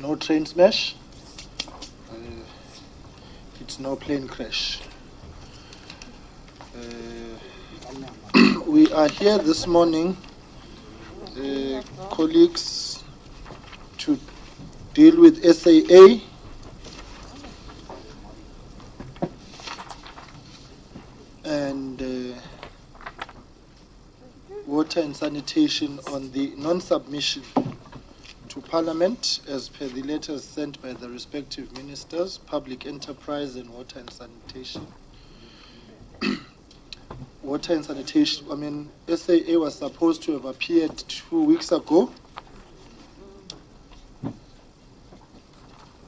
no train smash, it's no plane crash. We are here this morning, colleagues, to deal with SAA. And water and sanitation on the non-submission to Parliament as per the letters sent by the respective ministers, public enterprise and water and sanitation. Water and sanitation, SAA was supposed to have appeared 2 weeks ago,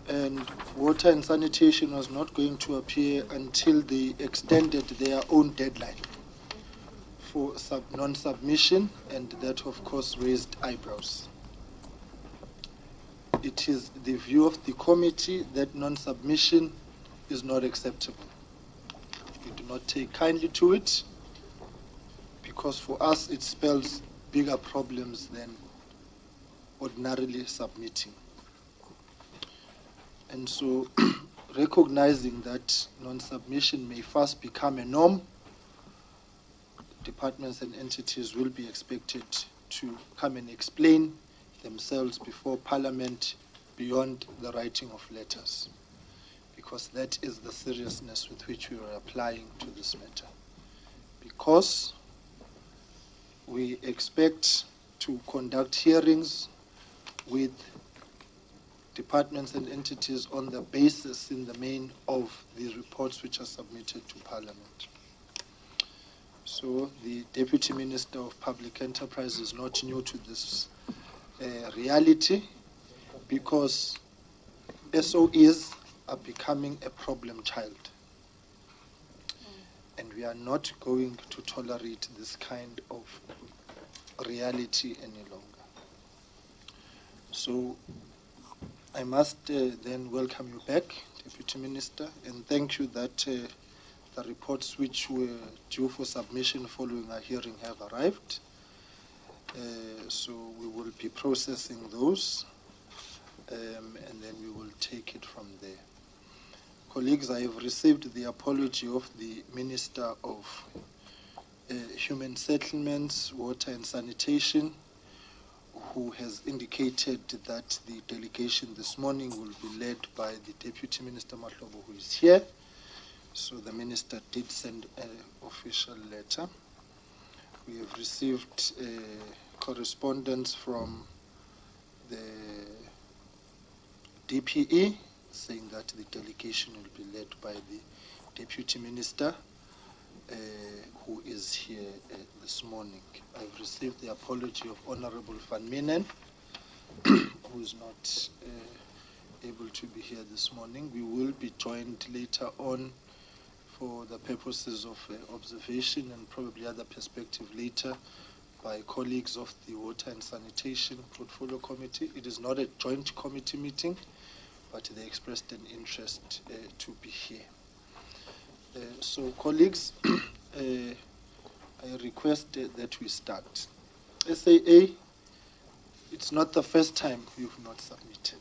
and water and sanitation was not going to appear until they extended their own deadline for non-submission, and that of course raised eyebrows. It is the view of the committee that non-submission is not acceptable. We do not take kindly to it, because for us it spells bigger problems than ordinarily submitting. And so, recognizing that non-submission may first become a norm, departments and entities will be expected to come and explain themselves before Parliament beyond the writing of letters, because that is the seriousness with which we are applying to this matter. Because we expect to conduct hearings with departments and entities on the basis in the main of the reports which are submitted to Parliament. So the Deputy Minister of Public Enterprise is not new to this reality, because SOEs are becoming a problem child. And we are not going to tolerate this kind of reality any longer. So I must then welcome you back, Deputy Minister, and thank you that the reports which were due for submission following our hearing have arrived. So we will be processing those, and then we will take it from there. Colleagues, I have received the apology of the Minister of Human Settlements, Water and Sanitation, who has indicated that the delegation this morning will be led by the Deputy Minister Mahlobo, who is here. So the Minister did send an official letter. We have received correspondence from the DPE saying that the delegation will be led by the Deputy Minister, who is here this morning. I've received the apology of Honorable Van Minen, who is not able to be here this morning. We will be joined later on for the purposes of observation and probably other perspective later by colleagues of the Water and Sanitation Portfolio Committee. It is not a joint committee meeting, but they expressed an interest to be here. So colleagues, I request that we start. SAA, it's not the first time you've not submitted.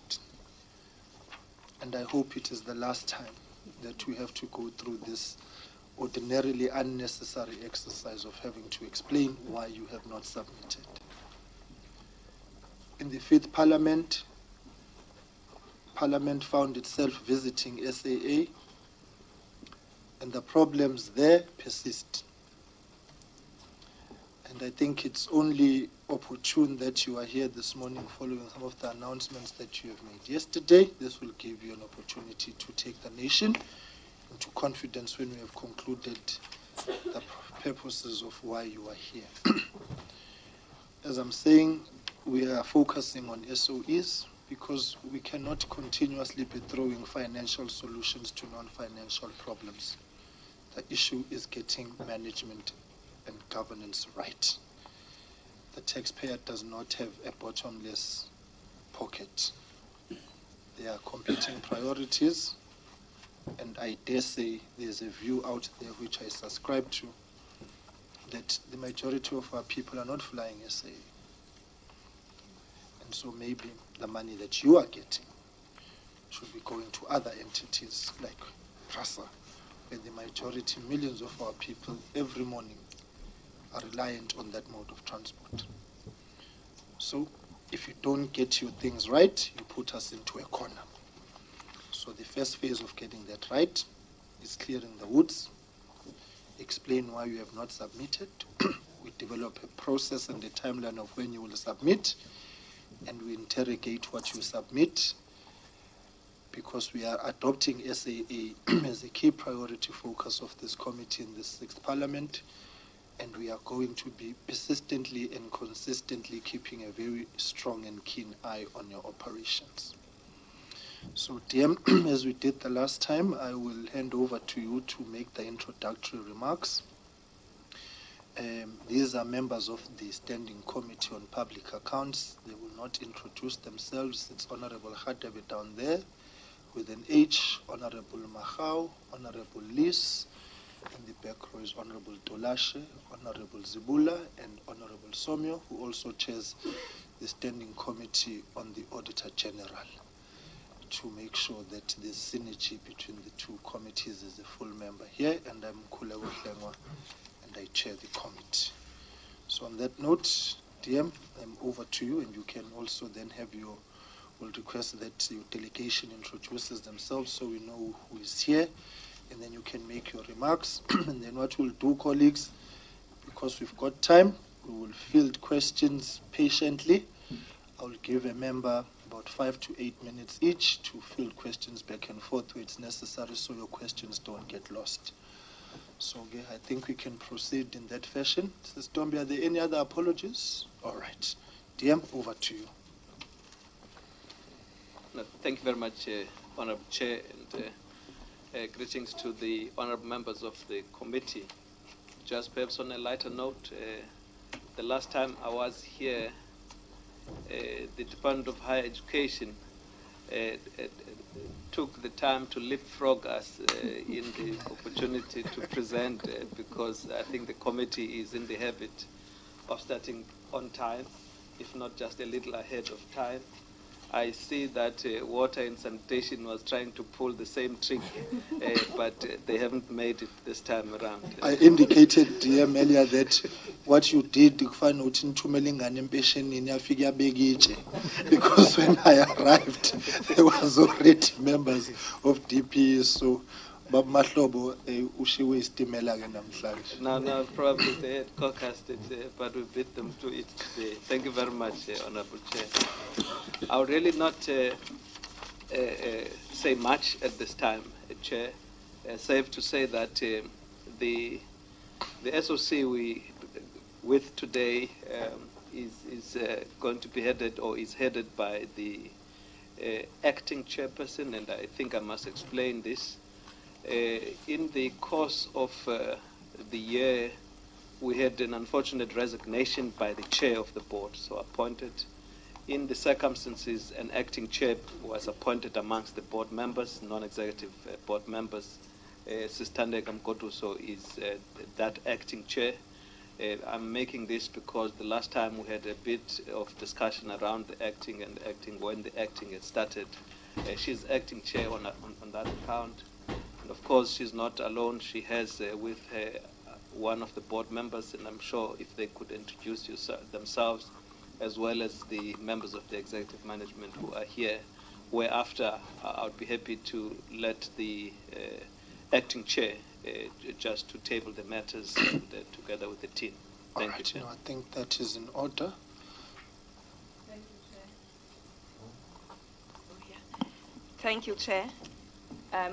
And I hope it is the last time that we have to go through this ordinarily unnecessary exercise of having to explain why you have not submitted. In the 5th Parliament, Parliament found itself visiting SAA, and the problems there persist. And I think it's only opportune that you are here this morning following some of the announcements that you have made yesterday. This will give you an opportunity to take the nation into confidence when we have concluded the purposes of why you are here. As I'm saying, we are focusing on SOEs because we cannot continuously be throwing financial solutions to non-financial problems. The issue is getting management and governance right. The taxpayer does not have a bottomless pocket. There are competing priorities, and I dare say there's a view out there which I subscribe to, that the majority of our people are not flying SAA. And so maybe the money that you are getting should be going to other entities like Rasa, where the majority, millions of our people every morning are reliant on that mode of transport. So if you don't get your things right, you put us into a corner. So the first phase of getting that right is clearing the woods, explain why you have not submitted. We develop a process and a timeline of when you will submit, and we interrogate what you submit, because we are adopting SAA as a key priority focus of this committee in the 6th Parliament, and we are going to be persistently and consistently keeping a very strong and keen eye on your operations. So DM, as we did the last time, I will hand over to you to make the introductory remarks. These are members of the Standing Committee on Public Accounts. They will not introduce themselves. It's Honorable Khadebe down there with an H, Honorable Mahau, Honorable Lis. In the back row is Honorable Tolashe, Honorable Zibula, and Honorable Somyo, who also chairs the Standing Committee on the Auditor General, to make sure that there's synergy between the two committees as a full member here. And I'm Kulewa Hlengwa, and I chair the committee. So on that note, DM, I'm over to you, and you can also then have your, we'll request that your delegation introduces themselves so we know who is here, and then you can make your remarks. And then what we'll do, colleagues, because we've got time, we will field questions patiently. I'll give a member about 5 to 8 minutes each to field questions back and forth where it's necessary, so your questions don't get lost. So okay, I think we can proceed in that fashion. Mrs. Dombi, are there any other apologies? All right. DM, over to you. No, thank you very much, Honourable Chair, and greetings to the honourable members of the committee. Just perhaps on a lighter note, the last time I was here, the Department of Higher Education took the time to leapfrog us in the opportunity to present, because I think the committee is in the habit of starting on time, if not just a little ahead of time. I see that Water and Sanitation was trying to pull the same trick, but they haven't made it this time around. I indicated, DM, earlier that what you did, because when I arrived, there was already members of DP, so Bab Mahlobo, Ushiwe Stimela namhlanje. Now, probably they had caucused it, but we beat them to it today. Thank you very much, Honourable Chair. I would really not say much at this time, Chair. Safe to say that the SOC we with today is going to be headed, or is headed by the acting chairperson, and I think I must explain this. In the course of the year, we had an unfortunate resignation by the chair of the board, so appointed. In the circumstances, an acting chair was appointed amongst the board members, non-executive board members. Sistandeka Mkotuso is that acting chair. I'm making this because the last time we had a bit of discussion around the acting and acting when the acting had started. She's acting chair on that account. And of course, she's not alone. She has with her one of the board members, and I'm sure if they could introduce themselves, as well as the members of the executive management who are here, whereafter I would be happy to let the acting chair just to table the matters together with the team. Thank you, Chair. No, I think that is in order. Thank you, Chair. Thank you, Chair.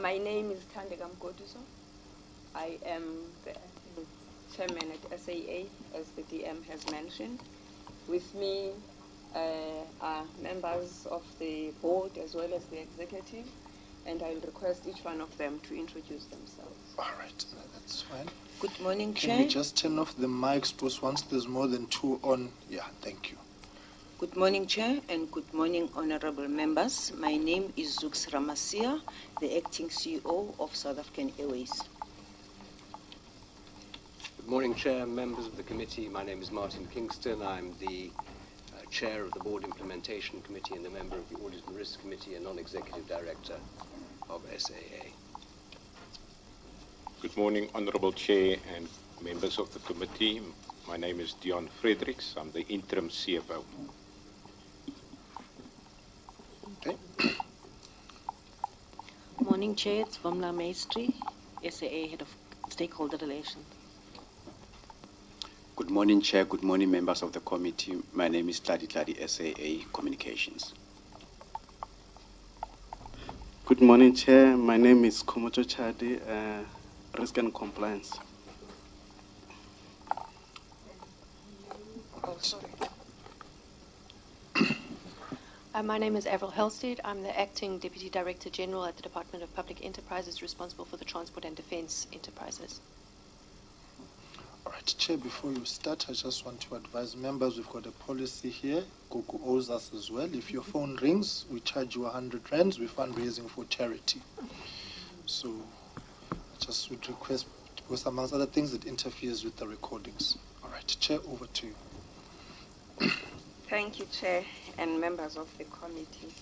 My name is Thandeka Mkotuso. I am the chairman at SAA, as the DM has mentioned. With me are members of the board as well as the executive, and I'll request each one of them to introduce themselves. All right, that's fine. Good morning, Chair. Can we just turn off the mics, because once there's more than two on, yeah, thank you. Good morning, Chair, and good morning, honorable members. My name is Zux Ramasia, the acting CEO of South African Airways. Good morning, Chair, members of the committee. My name is Martin Kingston. I'm the Chair of the Board Implementation Committee and a member of the Audit and Risk Committee and Non-Executive Director of SAA. Good morning, Honourable Chair and members of the committee. My name is Dion Fredericks. I'm the interim CFO. Okay. Morning, Chair. It's Vamla Maestri, SAA Head of Stakeholder Relations. Good morning, Chair. Good morning, members of the committee. My name is Tladi Tladi, SAA Communications. Good morning, Chair. My name is Komoto Chadi, Risk and Compliance. Oh, sorry. My name is Avril Halstead. I'm the Acting Deputy Director General at the Department of Public Enterprises, responsible for the Transport and Defence Enterprises. All right, Chair, before you start, I just want to advise members we've got a policy here. Gogo owes us as well. If your phone rings, we charge you 100 rands. We're fundraising for charity. So I just would request, because amongst other things, it interferes with the recordings. All right, Chair, over to you. Thank you, Chair and members of the committee.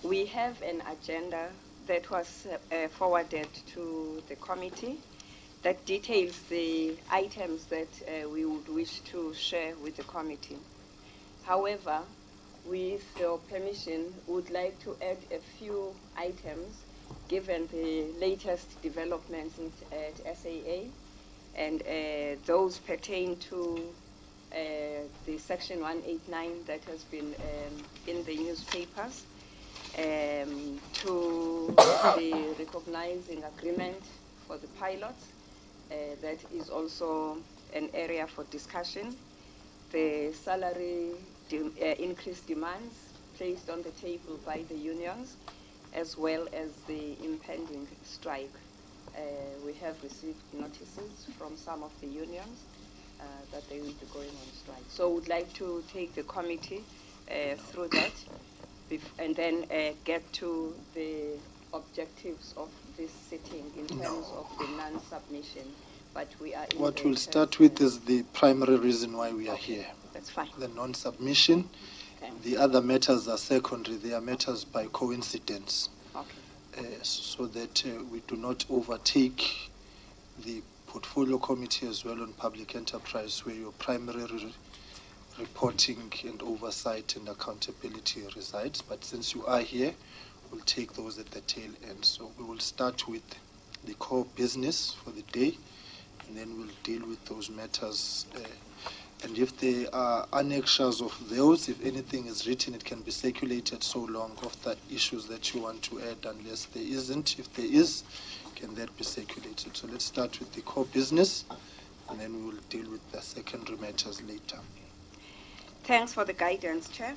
We have an agenda that was forwarded to the committee that details the items that we would wish to share with the committee. However, with your permission, would like to add a few items given the latest developments at SAA, and those pertain to the Section 189 that has been in the newspapers, to the recognizing agreement for the pilots. That is also an area for discussion. The salary increase demands placed on the table by the unions, as well as the impending strike. We have received notices from some of the unions that they will be going on strike. So would like to take the committee through that and then get to the objectives of this sitting in terms of the non-submission. But we are in what we'll start with is the primary reason why we are here. That's fine. The non-submission. Okay. The other matters are secondary. They are matters by coincidence. Okay. So that we do not overtake the portfolio committee as well on public enterprise, where your primary reporting and oversight and accountability resides. But since you are here, we'll take those at the tail end. So we will start with the core business for the day, and then we'll deal with those matters. And if there are annexures of those, if anything is written, it can be circulated so long of the issues that you want to add, unless there isn't. If there is, can that be circulated? So let's start with the core business, and then we will deal with the secondary matters later. Thanks for the guidance, Chair.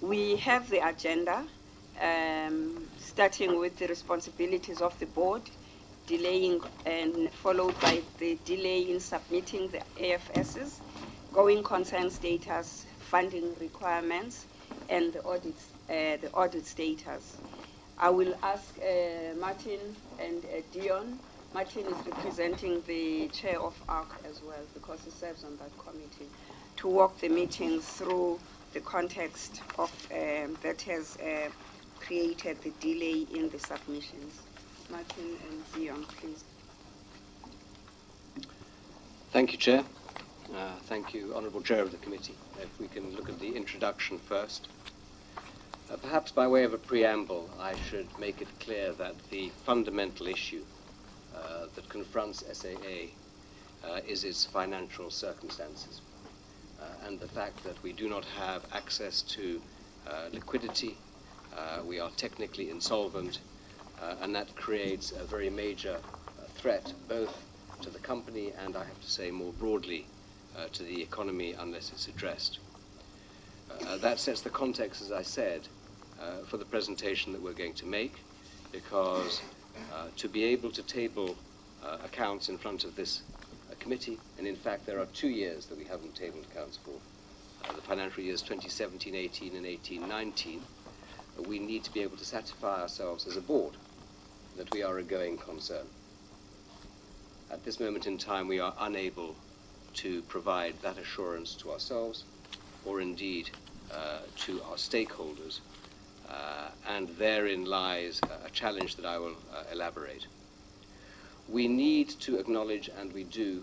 We have the agenda, starting with the responsibilities of the board, delaying and followed by the delay in submitting the AFSs, going concern status, funding requirements, and the audit status. I will ask Martin and Dion. Martin is representing the chair of ARC as well, because he serves on that committee, to walk the meeting through the context of that has created the delay in the submissions. Martin and Dion, please. Thank you, Chair. Thank you, Honourable Chair of the Committee. If we can look at the introduction first. Perhaps by way of a preamble, I should make it clear that the fundamental issue that confronts SAA is its financial circumstances, and the fact that we do not have access to liquidity. We are technically insolvent, and that creates a very major threat both to the company and, I have to say, more broadly to the economy unless it's addressed. That sets the context, as I said, for the presentation that we're going to make, because to be able to table accounts in front of this committee, and in fact there are 2 years that we haven't tabled accounts for, the financial years 2017-18 and 18-19, we need to be able to satisfy ourselves as a board that we are a going concern. At this moment in time, we are unable to provide that assurance to ourselves or indeed to our stakeholders, and therein lies a challenge that I will elaborate. We need to acknowledge, and we do,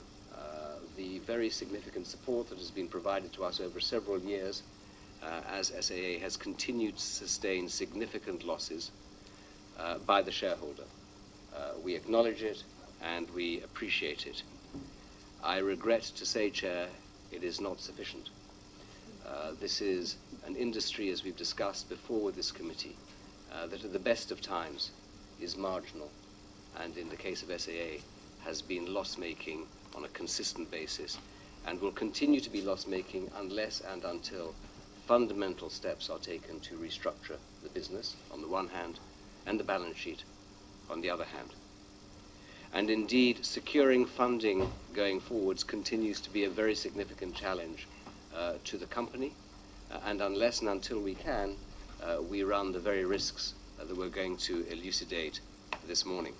the very significant support that has been provided to us over several years as SAA has continued to sustain significant losses by the shareholder. We acknowledge it and we appreciate it. I regret to say, Chair, it is not sufficient. This is an industry, as we've discussed before with this committee, that at the best of times is marginal, and in the case of SAA has been loss-making on a consistent basis, and will continue to be loss-making unless and until fundamental steps are taken to restructure the business on the one hand, and the balance sheet on the other hand. And indeed, securing funding going forwards continues to be a very significant challenge to the company, and unless and until we can, we run the very risks that we're going to elucidate this morning.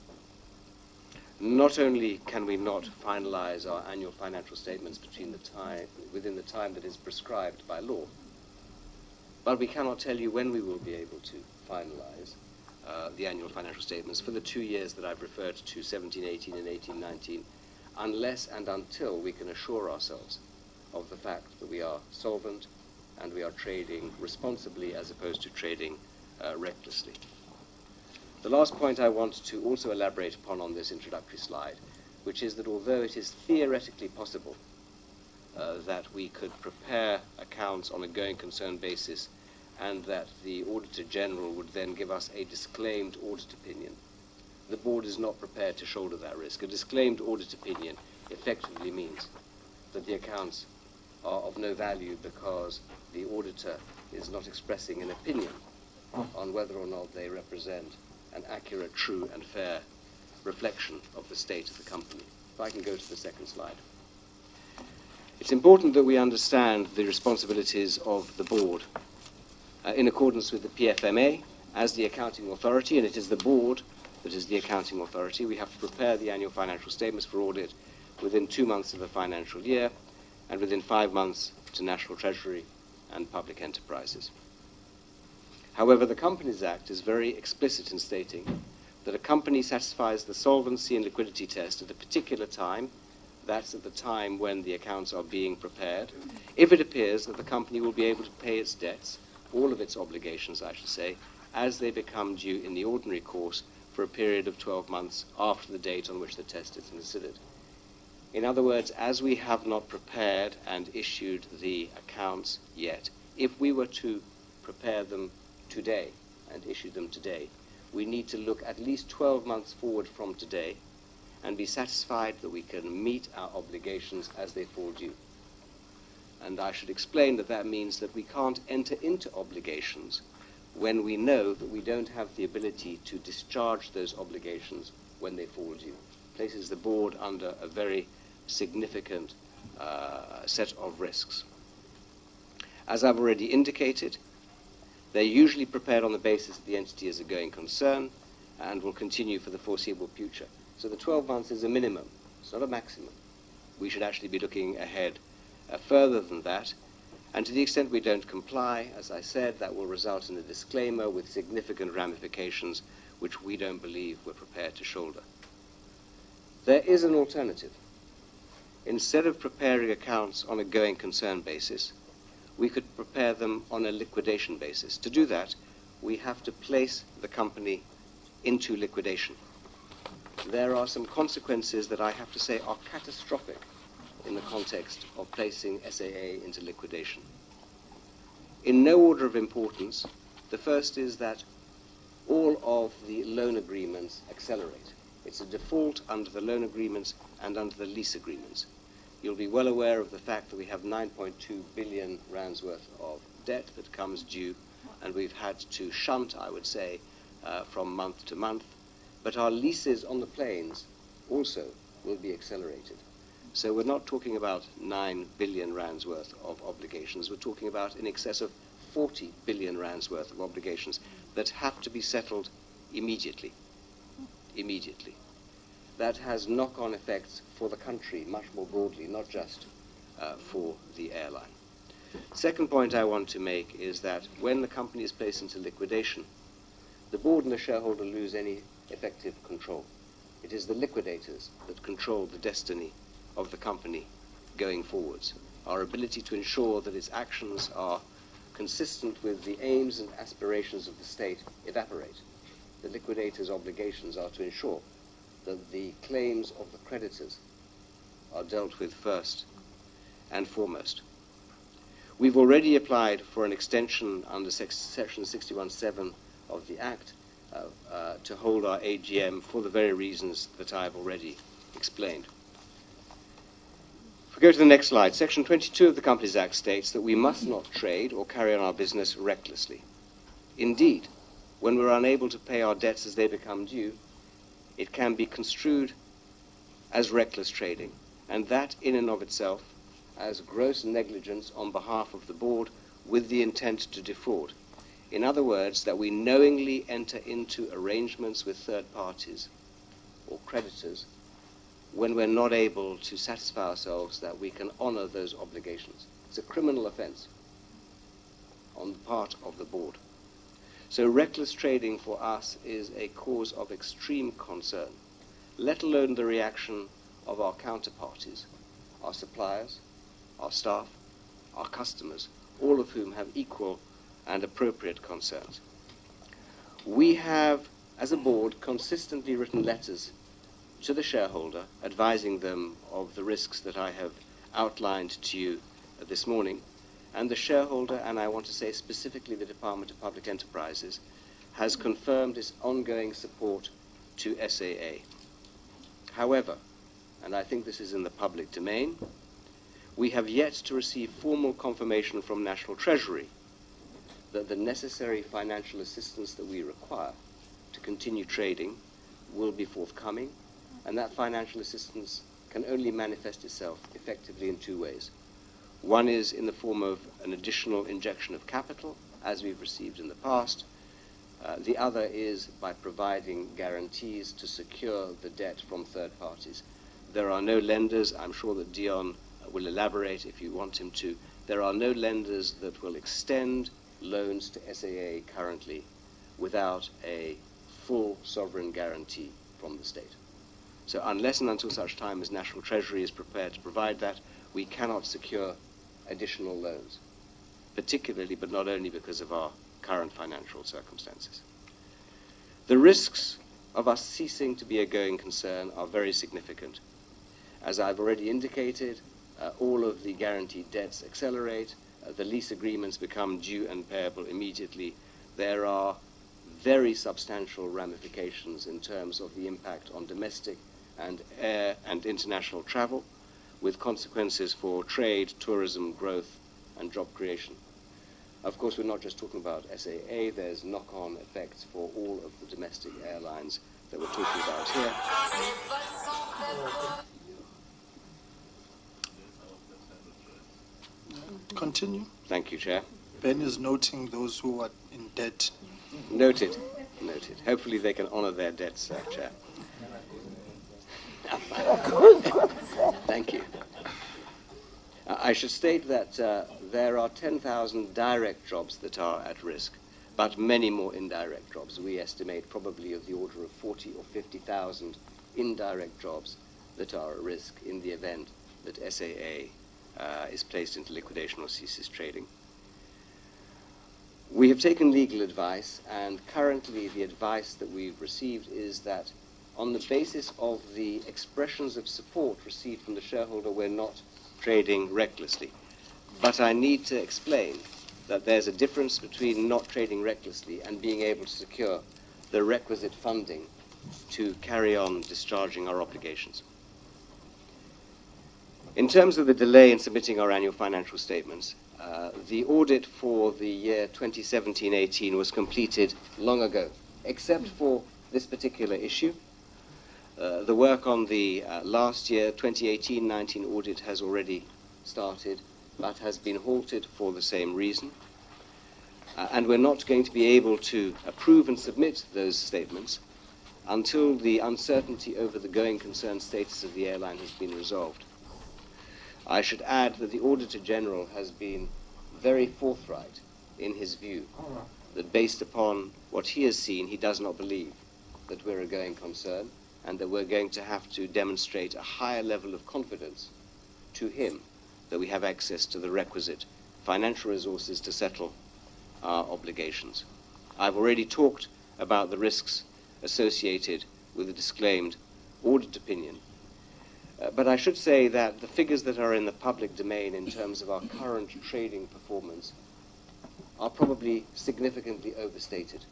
Not only can we not finalize our annual financial statements within the time that is prescribed by law, but we cannot tell you when we will be able to finalize the annual financial statements for the 2 years that I've referred to, 17-18 and 18-19, unless and until we can assure ourselves of the fact that we are solvent and we are trading responsibly as opposed to trading recklessly. The last point I want to also elaborate upon on this introductory slide, which is that although it is theoretically possible that we could prepare accounts on a going concern basis and that the Auditor General would then give us a disclaimed audit opinion, the board is not prepared to shoulder that risk. A disclaimed audit opinion effectively means that the accounts are of no value because the auditor is not expressing an opinion on whether or not they represent an accurate, true and fair reflection of the state of the company. If I can go to the second slide. It's important that we understand the responsibilities of the board. In accordance with the PFMA, as the accounting authority, and it is the board that is the accounting authority, we have to prepare the annual financial statements for audit within 2 months of a financial year and within 5 months to National Treasury and public enterprises. However, the Companies Act is very explicit in stating that a company satisfies the solvency and liquidity test at a particular time, that's at the time when the accounts are being prepared, if it appears that the company will be able to pay its debts, all of its obligations, I should say, as they become due in the ordinary course for a period of 12 months after the date on which the test is considered. In other words, as we have not prepared and issued the accounts yet, if we were to prepare them today and issue them today, we need to look at least 12 months forward from today and be satisfied that we can meet our obligations as they fall due. And I should explain that that means that we can't enter into obligations when we know that we don't have the ability to discharge those obligations when they fall due. It places the board under a very significant set of risks. As I've already indicated, they're usually prepared on the basis that the entity is a going concern and will continue for the foreseeable future. So the 12 months is a minimum, it's not a maximum. We should actually be looking ahead further than that. And to the extent we don't comply, as I said, that will result in a disclaimer with significant ramifications which we don't believe we're prepared to shoulder. There is an alternative. Instead of preparing accounts on a going concern basis, we could prepare them on a liquidation basis. To do that, we have to place the company into liquidation. There are some consequences that I have to say are catastrophic in the context of placing SAA into liquidation. In no order of importance, the first is that all of the loan agreements accelerate. It's a default under the loan agreements and under the lease agreements. You'll be well aware of the fact that we have 9.2 billion rands worth of debt that comes due, and we've had to shunt, I would say, from month to month. But our leases on the planes also will be accelerated. So we're not talking about 9 billion rands worth of obligations. We're talking about in excess of 40 billion rands worth of obligations that have to be settled immediately. Immediately. That has knock-on effects for the country much more broadly, not just for the airline. Second point I want to make is that when the company is placed into liquidation, the board and the shareholder lose any effective control. It is the liquidators that control the destiny of the company going forwards. Our ability to ensure that its actions are consistent with the aims and aspirations of the state evaporate. The liquidators' obligations are to ensure that the claims of the creditors are dealt with first and foremost. We've already applied for an extension under Section 61(7) of the Act to hold our AGM for the very reasons that I've already explained. If we go to the next slide, Section 22 of the Companies Act states that we must not trade or carry on our business recklessly. Indeed, when we're unable to pay our debts as they become due, it can be construed as reckless trading, and that in and of itself as gross negligence on behalf of the board with the intent to defraud. In other words, that we knowingly enter into arrangements with third parties or creditors when we're not able to satisfy ourselves that we can honor those obligations. It's a criminal offense on the part of the board. So reckless trading for us is a cause of extreme concern, let alone the reaction of our counterparties, our suppliers, our staff, our customers, all of whom have equal and appropriate concerns. We have, as a board, consistently written letters to the shareholder advising them of the risks that I have outlined to you this morning, and the shareholder, and I want to say specifically the Department of Public Enterprises, has confirmed its ongoing support to SAA. However, and I think this is in the public domain, we have yet to receive formal confirmation from National Treasury that the necessary financial assistance that we require to continue trading will be forthcoming, and that financial assistance can only manifest itself effectively in two ways. One is in the form of an additional injection of capital, as we've received in the past. The other is by providing guarantees to secure the debt from third parties. There are no lenders, I'm sure that Dion will elaborate if you want him to, there are no lenders that will extend loans to SAA currently without a full sovereign guarantee from the state. So unless and until such time as National Treasury is prepared to provide that, we cannot secure additional loans, particularly but not only because of our current financial circumstances. The risks of us ceasing to be a going concern are very significant. As I've already indicated, all of the guaranteed debts accelerate, the lease agreements become due and payable immediately. There are very substantial ramifications in terms of the impact on domestic and air and international travel, with consequences for trade, tourism, growth, and job creation. Of course, we're not just talking about SAA, there's knock-on effects for all of the domestic airlines that we're talking about here. Continue. Thank you, Chair. Ben is noting those who are in debt. Noted. Noted. Hopefully they can honor their debts, Chair. Thank you. I should state that there are 10,000 direct jobs that are at risk, but many more indirect jobs. We estimate probably of the order of 40 or 50,000 indirect jobs that are at risk in the event that SAA is placed into liquidation or ceases trading. We have taken legal advice, and currently the advice that we've received is that on the basis of the expressions of support received from the shareholder, we're not trading recklessly. But I need to explain that there's a difference between not trading recklessly and being able to secure the requisite funding to carry on discharging our obligations. In terms of the delay in submitting our annual financial statements, the audit for the year 2017-18 was completed long ago, except for this particular issue. The work on the last year, 2018-19 audit has already started, but has been halted for the same reason. And we're not going to be able to approve and submit those statements until the uncertainty over the going concern status of the airline has been resolved. I should add that the Auditor General has been very forthright in his view that based upon what he has seen, he does not believe that we're a going concern and that we're going to have to demonstrate a higher level of confidence to him that we have access to the requisite financial resources to settle our obligations. I've already talked about the risks associated with the disclaimed audit opinion. But I should say that the figures that are in the public domain in terms of our current trading performance are probably significantly overstated.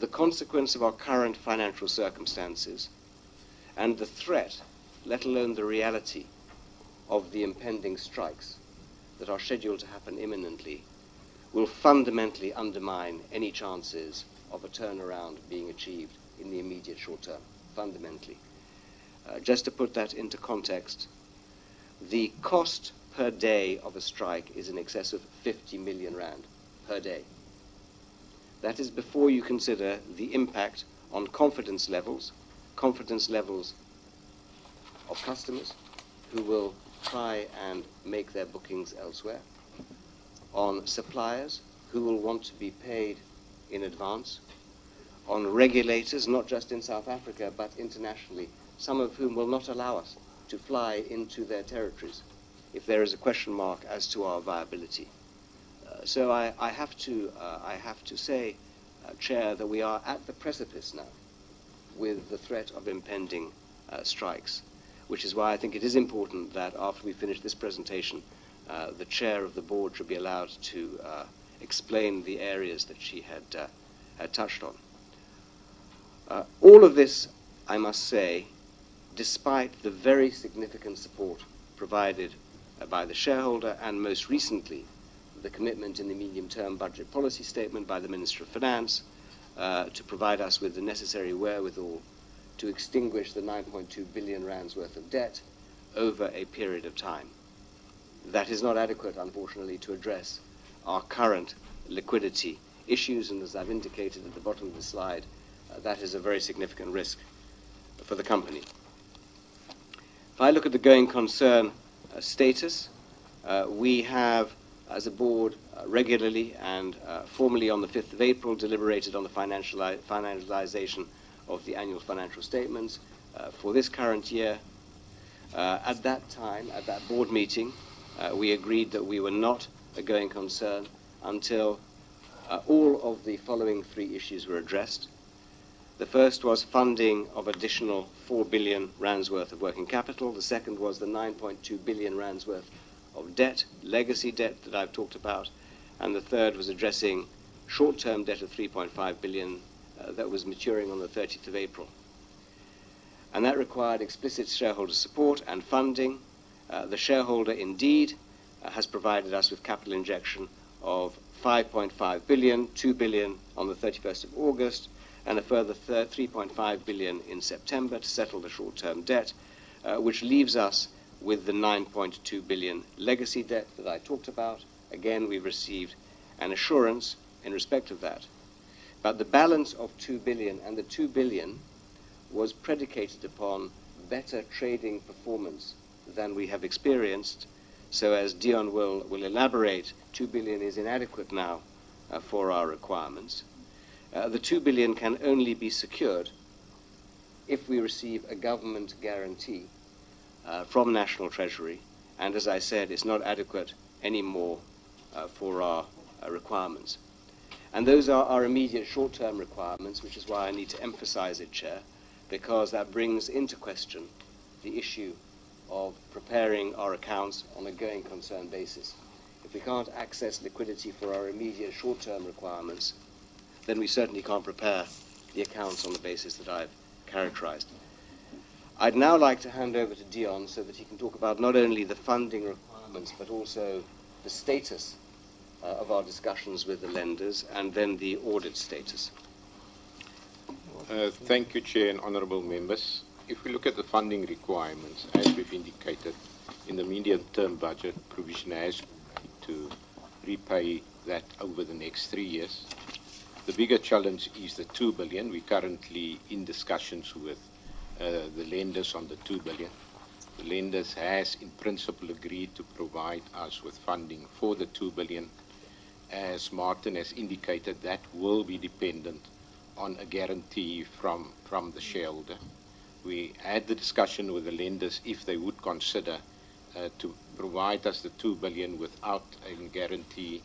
The consequence of our current financial circumstances and the threat, let alone the reality, of the impending strikes that are scheduled to happen imminently will fundamentally undermine any chances of a turnaround being achieved in the immediate short term, fundamentally. Just to put that into context, the cost per day of a strike is in excess of 50 million rand per day. That is before you consider the impact on confidence levels of customers who will try and make their bookings elsewhere, on suppliers who will want to be paid in advance, on regulators, not just in South Africa, but internationally, some of whom will not allow us to fly into their territories if there is a question mark as to our viability. So I have to say, Chair, that we are at the precipice now with the threat of impending strikes, which is why I think it is important that after we finish this presentation, the Chair of the Board should be allowed to explain the areas that she had touched on. All of this, I must say, despite the very significant support provided by the shareholder and most recently the commitment in the medium-term budget policy statement by the Minister of Finance to provide us with the necessary wherewithal to extinguish the 9.2 billion rands worth of debt over a period of time. That is not adequate, unfortunately, to address our current liquidity issues, and as I've indicated at the bottom of the slide, that is a very significant risk for the company. If I look at the going concern status, we have, as a board, regularly and formally on the 5th of April deliberated on the finalization of the annual financial statements for this current year. At that time, at that board meeting, we agreed that we were not a going concern until all of the following three issues were addressed. The first was funding of additional 4 billion rands worth of working capital. The second was the 9.2 billion rands worth of debt, legacy debt that I've talked about. And the third was addressing short-term debt of 3.5 billion that was maturing on the 30th of April. And that required explicit shareholder support and funding. The shareholder indeed has provided us with capital injection of 5.5 billion, 2 billion on the 31st of August, and a further 3.5 billion in September to settle the short-term debt, which leaves us with the 9.2 billion legacy debt that I talked about. Again, we've received an assurance in respect of that. But the balance of 2 billion, and the 2 billion was predicated upon better trading performance than we have experienced. So as Dion will elaborate, 2 billion is inadequate now for our requirements. The 2 billion can only be secured if we receive a government guarantee from National Treasury, and as I said, it's not adequate anymore for our requirements. And those are our immediate short-term requirements, which is why I need to emphasize it, Chair, because that brings into question the issue of preparing our accounts on a going concern basis. If we can't access liquidity for our immediate short-term requirements, then we certainly can't prepare the accounts on the basis that I've characterized. I'd now like to hand over to Dion so that he can talk about not only the funding requirements, but also the status of our discussions with the lenders, and then the audit status. Thank you, Chair and honourable members. If we look at the funding requirements, as we've indicated, in the medium-term budget, provision has to repay that over the next 3 years. The bigger challenge is the 2 billion. We're currently in discussions with the lenders on the 2 billion. The lenders has in principle agreed to provide us with funding for the 2 billion. As Martin has indicated, that will be dependent on a guarantee from the shareholder. We had the discussion with the lenders if they would consider to provide us the 2 billion without a guarantee,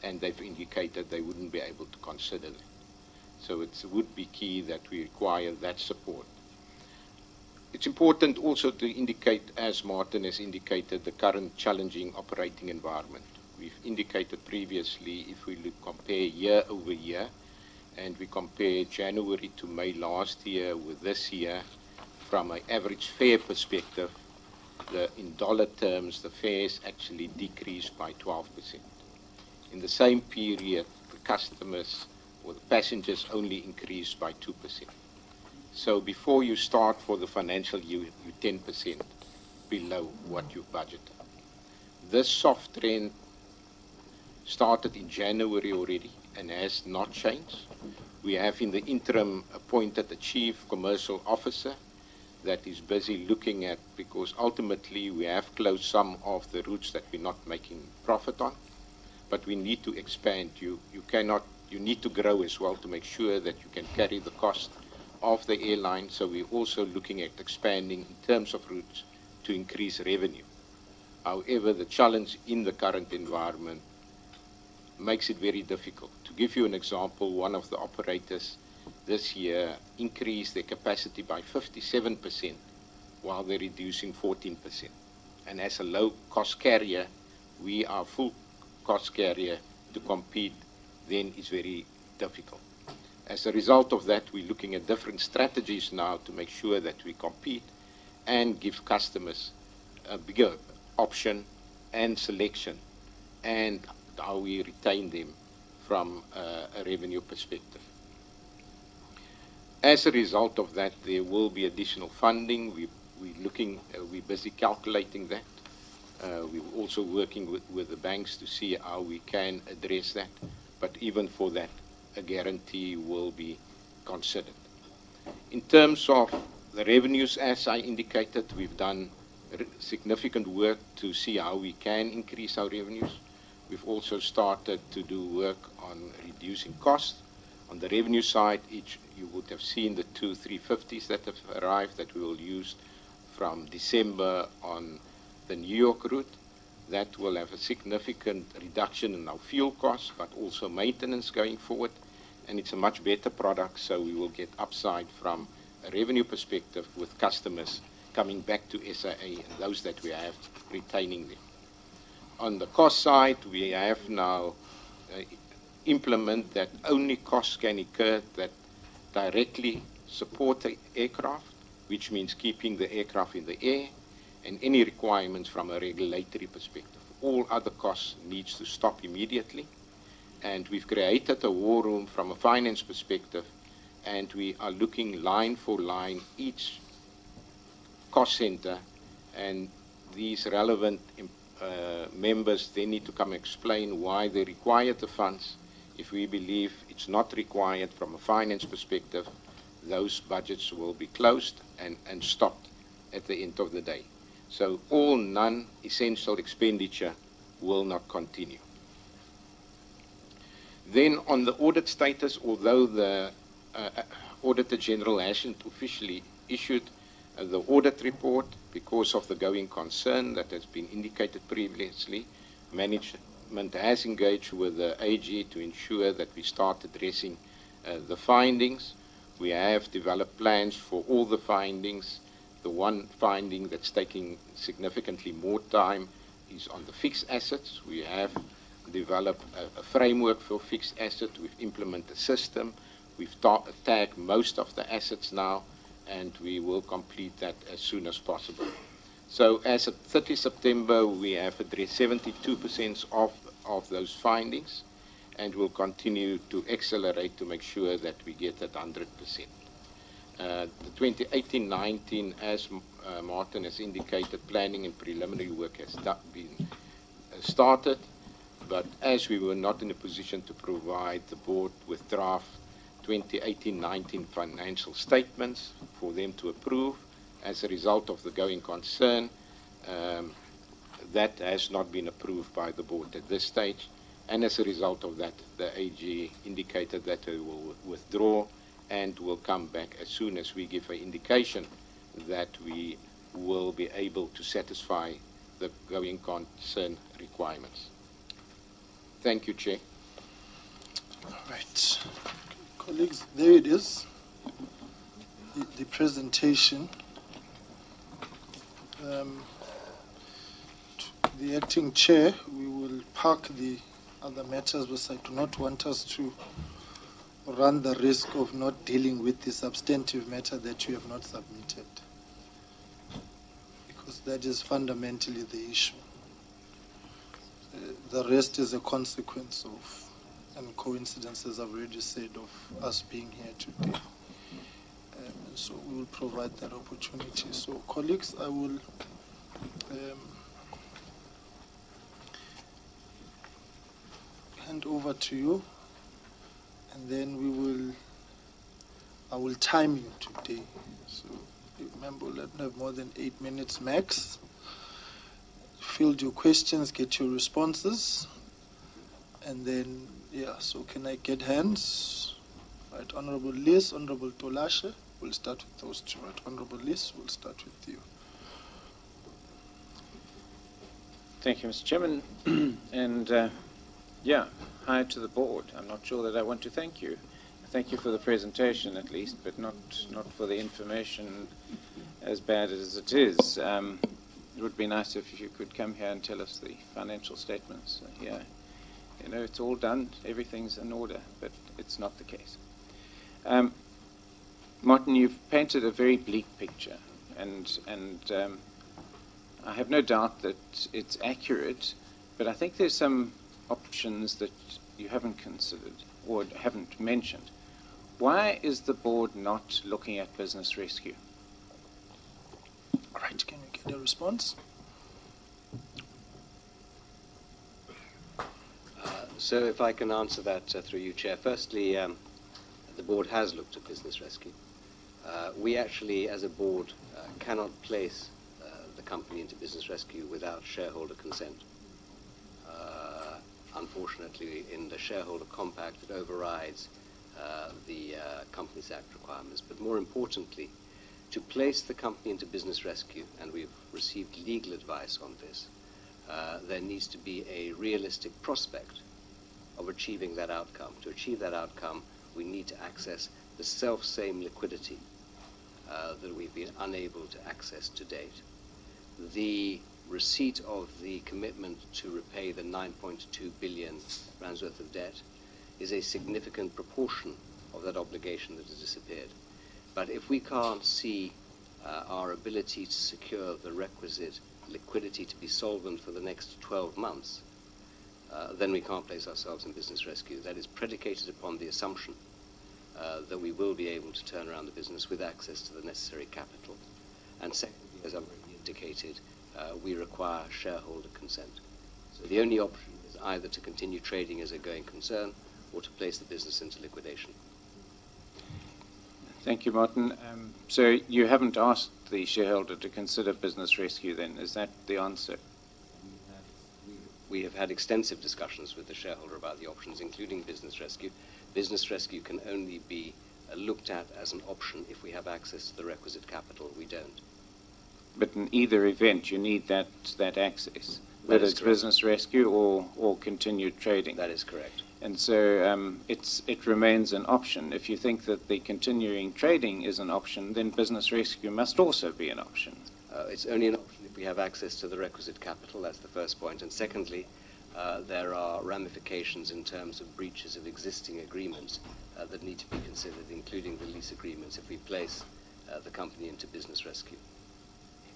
and they've indicated they wouldn't be able to consider that. So it would be key that we require that support. It's important also to indicate, as Martin has indicated, the current challenging operating environment. We've indicated previously, if we compare year over year, and we compare January to May last year with this year, from an average fare perspective, in dollar terms, the fares actually decreased by 12%. In the same period, the customers or the passengers only increased by 2%. So before you start for the financial year, you're 10% below what you've budgeted. This soft trend started in January already and has not changed. We have in the interim appointed a chief commercial officer that is busy looking at, because ultimately we have closed some of the routes that we're not making profit on, but we need to expand. You need to grow as well to make sure that you can carry the cost of the airline. So we're also looking at expanding in terms of routes to increase revenue. However, the challenge in the current environment makes it very difficult. To give you an example, one of the operators this year increased their capacity by 57% while they're reducing 14%. And as a low-cost carrier, we are full-cost carrier. To compete then is very difficult. As a result of that, we're looking at different strategies now to make sure that we compete and give customers a bigger option and selection, and how we retain them from a revenue perspective. As a result of that, there will be additional funding. We're busy calculating that. We're also working with the banks to see how we can address that. But even for that, a guarantee will be considered. In terms of the revenues, as I indicated, we've done significant work to see how we can increase our revenues. We've also started to do work on reducing costs. On the revenue side, you would have seen the 2 350s that have arrived that we will use from December on the New York route. That will have a significant reduction in our fuel costs, but also maintenance going forward. And it's a much better product, so we will get upside from a revenue perspective with customers coming back to SAA and those that we have retaining them. On the cost side, we have now implement that only costs can occur that directly support the aircraft, which means keeping the aircraft in the air, and any requirements from a regulatory perspective. All other costs needs to stop immediately. And we've created a war room from a finance perspective, and we are looking line for line each cost center, and these relevant members, they need to come explain why they require the funds. If we believe it's not required from a finance perspective, those budgets will be closed and stopped at the end of the day. So all non-essential expenditure will not continue. Then on the audit status, although the Auditor General hasn't officially issued the audit report because of the going concern that has been indicated previously, management has engaged with the AG to ensure that we start addressing the findings. We have developed plans for all the findings. The one finding that's taking significantly more time is on the fixed assets. We have developed a framework for fixed assets. We've implemented a system. We've tagged most of the assets now, and we will complete that as soon as possible. So as of 30 September, we have addressed 72% of those findings, and we'll continue to accelerate to make sure that we get at 100%. The 2018-19, as Martin has indicated, planning and preliminary work has been started, but as we were not in a position to provide the board with draft 2018-19 financial statements for them to approve, as a result of the going concern. That has not been approved by the board at this stage, and as a result of that, the AG indicated that they will withdraw and will come back as soon as we give an indication that we will be able to satisfy the going concern requirements. Thank you, Chair. All right. Colleagues, there it is, the presentation. The acting chair, we will park the other matters because I do not want us to run the risk of not dealing with the substantive matter that you have not submitted, because that is fundamentally the issue. The rest is a consequence of, and coincidence, as I've already said, of us being here today. So we will provide that opportunity. So colleagues, I will hand over to you, and then I will time you today. So remember, let me have more than 8 minutes max. Field your questions, get your responses, and then, yeah, so can I get hands? Right, Honorable Liz, Honorable Tolashe, we'll start with those two. Right, Honorable Liz, we'll start with you. Thank you, Mr. Chairman. And yeah, hi to the board. I'm not sure that I want to thank you. Thank you for the presentation at least, but not for the information as bad as it is. It would be nice if you could come here and tell us the financial statements. Yeah, you know, it's all done, everything's in order, but it's not the case. Martin, you've painted a very bleak picture, and I have no doubt that it's accurate, but I think there's some options that you haven't considered or haven't mentioned. Why is the board not looking at business rescue? All right, can we get a response? So if I can answer that through you, Chair. Firstly, the board has looked at business rescue. We actually, as a board, cannot place the company into business rescue without shareholder consent. Unfortunately, in the shareholder compact, it overrides the Companies Act requirements. But more importantly, to place the company into business rescue, and we've received legal advice on this, there needs to be a realistic prospect of achieving that outcome. To achieve that outcome, we need to access the self-same liquidity that we've been unable to access to date. The receipt of the commitment to repay the 9.2 billion rands worth of debt is a significant proportion of that obligation that has disappeared. But if we can't see our ability to secure the requisite liquidity to be solvent for the next 12 months, then we can't place ourselves in business rescue. That is predicated upon the assumption that we will be able to turn around the business with access to the necessary capital. And secondly, as I've already indicated, we require shareholder consent. So the only option is either to continue trading as a going concern or to place the business into liquidation. Thank you, Martin. So you haven't asked the shareholder to consider business rescue then? Is that the answer? We have had extensive discussions with the shareholder about the options, including business rescue. Business rescue can only be looked at as an option if we have access to the requisite capital. We don't. But in either event, you need that access, whether it's business rescue or continued trading. That is correct. And so it remains an option. If you think that the continuing trading is an option, then business rescue must also be an option. It's only an option if we have access to the requisite capital. That's the first point. And secondly, there are ramifications in terms of breaches of existing agreements that need to be considered, including the lease agreements, if we place the company into business rescue.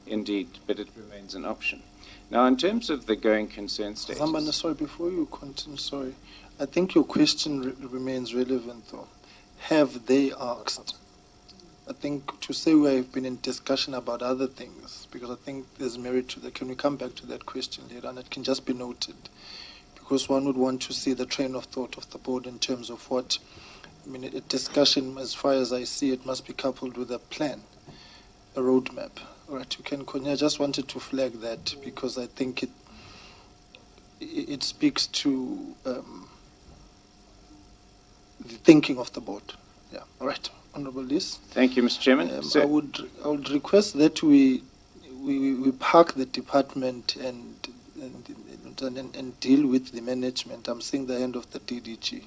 Indeed, but it remains an option. Now, in terms of the going concern status... Zambana, sorry, before you continue, sorry. I think your question remains relevant, though. Have they asked? I think to say we have been in discussion about other things, because I think there's merit to that. Can we come back to that question later? And it can just be noted, because one would want to see the train of thought of the board in terms of what, I mean, a discussion, as far as I see it, must be coupled with a plan. roadmap. All right, you can continue. I just wanted to flag that because I think it speaks to the thinking of the board. Yeah. All right, Honourable Liz. Thank you, Mr. Chairman. I would request that we park the department and deal with the management. I'm seeing the end of the DDG.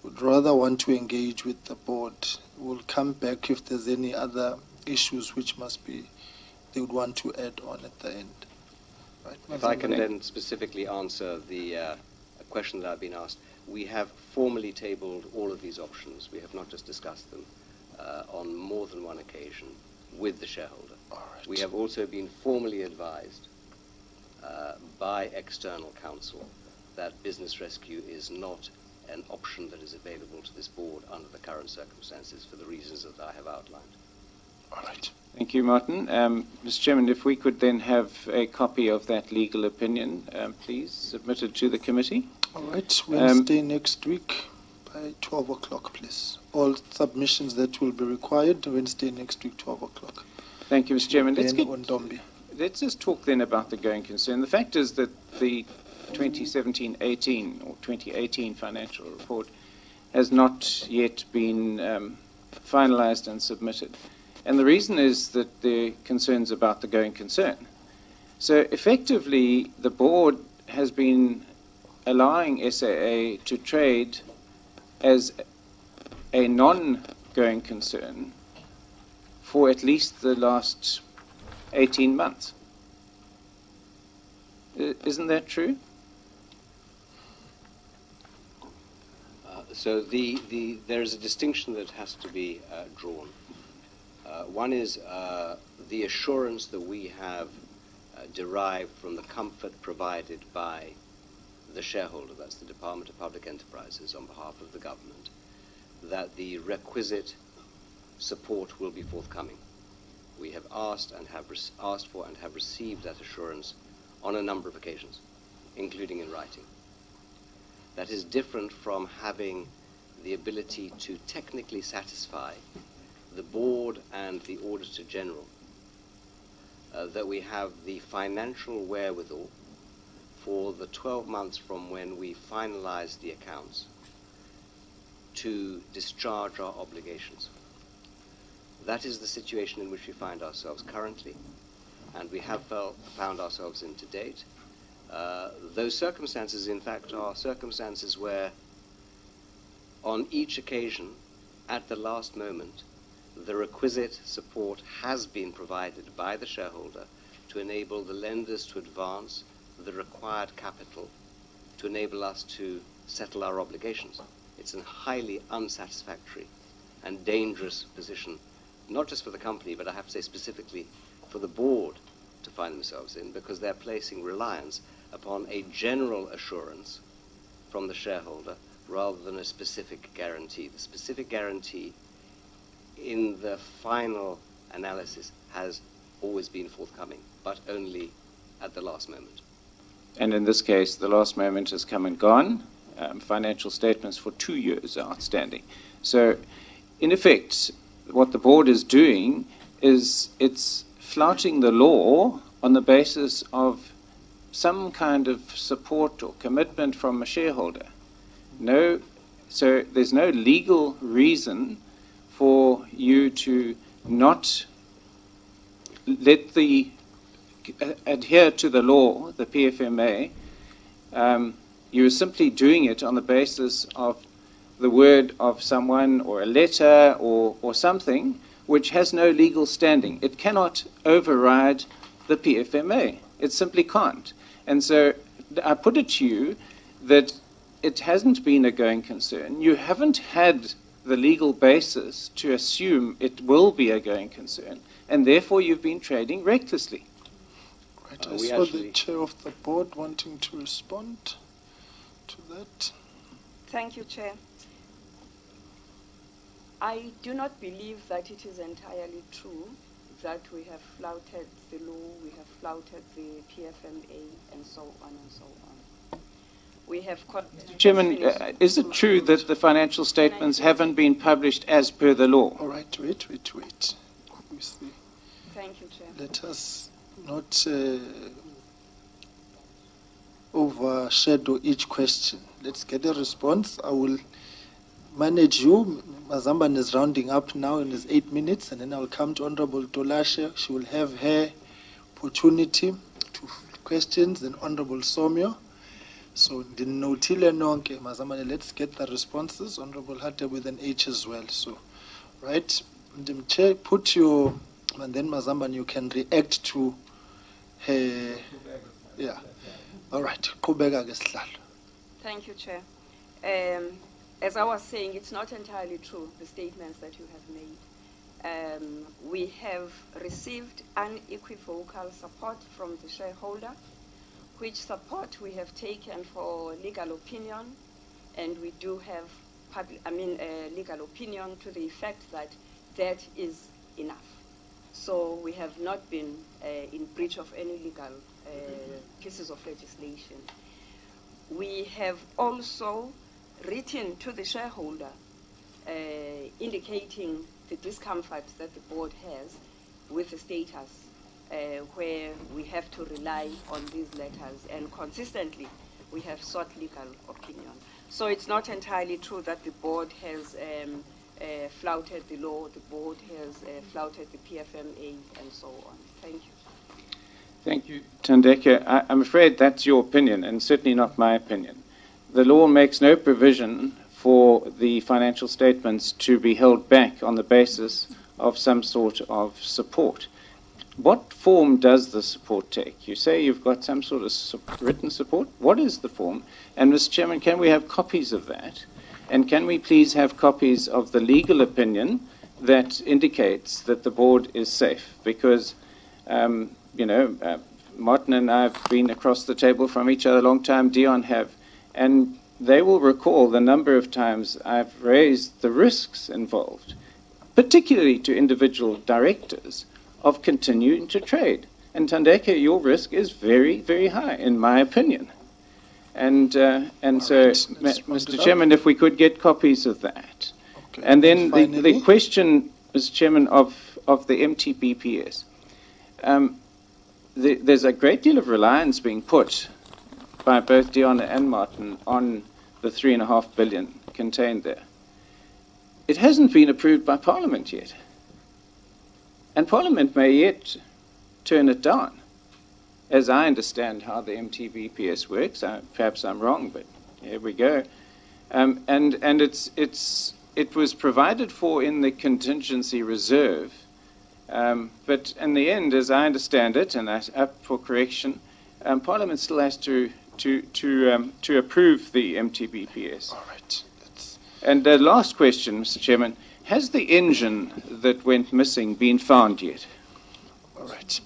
Would rather want to engage with the board. We'll come back if there's any other issues which they would want to add on at the end. Right. If I can then specifically answer the question that I've been asked. We have formally tabled all of these options. We have not just discussed them on more than one occasion with the shareholder. All right. We have also been formally advised by external counsel that business rescue is not an option that is available to this board under the current circumstances for the reasons that I have outlined. All right. Thank you, Martin. Mr. Chairman, if we could then have a copy of that legal opinion, please, submitted to the committee. All right. Wednesday next week by 12 o'clock, please. All submissions that will be required, Wednesday next week, 12 o'clock. Thank you, Mr. Chairman. Let's just talk then about the going concern. The fact is that the 2017-18 or 2018 financial report has not yet been finalized and submitted. And the reason is that there are concerns about the going concern. So effectively, the board has been allowing SAA to trade as a non-going concern for at least the last 18 months. Isn't that true? So there is a distinction that has to be drawn. One is the assurance that we have derived from the comfort provided by the shareholder, that's the Department of Public Enterprises on behalf of the government, that the requisite support will be forthcoming. We have asked for and have received that assurance on a number of occasions, including in writing. That is different from having the ability to technically satisfy the board and the Auditor General that we have the financial wherewithal for the 12 months from when we finalize the accounts to discharge our obligations. That is the situation in which we find ourselves currently, and we have found ourselves in to date. Those circumstances, in fact, are circumstances where, on each occasion, at the last moment, the requisite support has been provided by the shareholder to enable the lenders to advance the required capital to enable us to settle our obligations. It's a highly unsatisfactory and dangerous position, not just for the company, but I have to say specifically for the board to find themselves in, because they're placing reliance upon a general assurance from the shareholder rather than a specific guarantee. The specific guarantee in the final analysis has always been forthcoming, but only at the last moment. And in this case, the last moment has come and gone. Financial statements for 2 years are outstanding. So, in effect, what the board is doing is it's flouting the law on the basis of some kind of support or commitment from a shareholder. So there's no legal reason for you to not adhere to the law, the PFMA. You're simply doing it on the basis of the word of someone or a letter or something which has no legal standing. It cannot override the PFMA. It simply can't. And so I put it to you that it hasn't been a going concern. You haven't had the legal basis to assume it will be a going concern, and therefore you've been trading recklessly. Right, I saw the chair of the board wanting to respond to that. Thank you, Chair. I do not believe that it is entirely true that we have flouted the law, we have flouted the PFMA, and so on and so on. We have Chairman, is it true that the financial statements haven't been published as per the law? All right, wait. We see. let us not overshadow each question. Let's get a response. I will manage you. Mazamban is rounding up now in his 8 minutes, and then I'll come to Honorable Tolashe. She will have her opportunity to questions, and Honorable Somyo. So, Dinotile Nonke, Mazamane, let's get the responses. Honorable Hatte with an H as well. So, right, Chair, put your, and then Mazamban, you can react to her. Yeah. All right. Thank you, Chair. As I was saying, it's not entirely true, the statements that you have made. We have received unequivocal support from the shareholder, which support we have taken for legal opinion, and we do have legal opinion to the effect that that is enough. So we have not been in breach of any legal pieces of legislation. We have also written to the shareholder indicating the discomfort that the board has with the status where we have to rely on these letters, and consistently we have sought legal opinion. So it's not entirely true that the board has flouted the law, the board has flouted the PFMA and so on. Thank you. Thank you, Thandeka. I'm afraid that's your opinion, and certainly not my opinion. The law makes no provision for the financial statements to be held back on the basis of some sort of support. What form does the support take? You say you've got some sort of written support. What is the form? And, Mr. Chairman, can we have copies of that? And can we please have copies of the legal opinion that indicates that the board is safe? Because Martin and I have been across the table from each other a long time, Dion have, and they will recall the number of times I've raised the risks involved, particularly to individual directors, of continuing to trade. And Thandeka, your risk is very, very high, in my opinion. And so, Mr. Chairman, if we could get copies of that. Okay. And then the question, Mr. Chairman, of the MTBPS. There's a great deal of reliance being put by both Dion and Martin on the 3.5 billion contained there. It hasn't been approved by Parliament yet. And Parliament may yet turn it down, as I understand how the MTBPS works. Perhaps I'm wrong, but here we go. And it was provided for in the contingency reserve. But in the end, as I understand it, and that's up for correction, Parliament still has to approve the MTBPS. All right. And the last question, Mr. Chairman, has the engine that went missing been found yet? All right.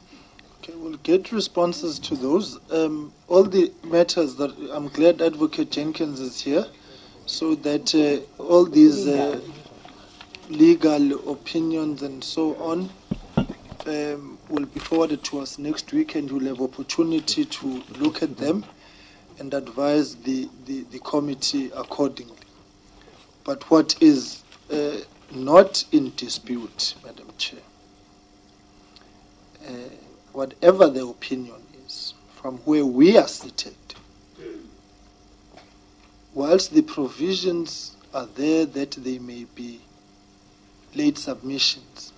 Okay, we'll get responses to those. All the matters that I'm glad Advocate Jenkins is here, so that all these legal opinions and so on will be forwarded to us next week, and you'll have opportunity to look at them and advise the committee accordingly. But what is not in dispute, Madam Chair, whatever the opinion is, from where we are seated, whilst the provisions are there that they may be late submissions,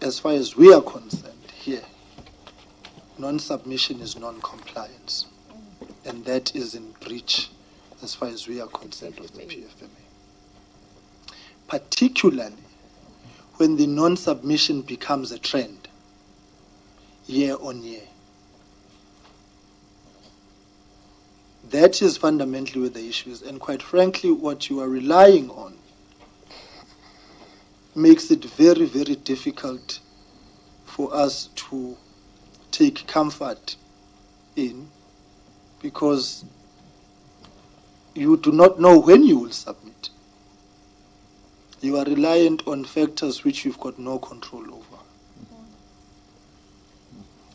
as far as we are concerned here, non-submission is non-compliance, and that is in breach as far as we are concerned of the PFMA. Particularly when the non-submission becomes a trend year on year. That is fundamentally where the issue is, and quite frankly, what you are relying on makes it very, very difficult for us to take comfort in, because you do not know when you will submit. You are reliant on factors which you've got no control over.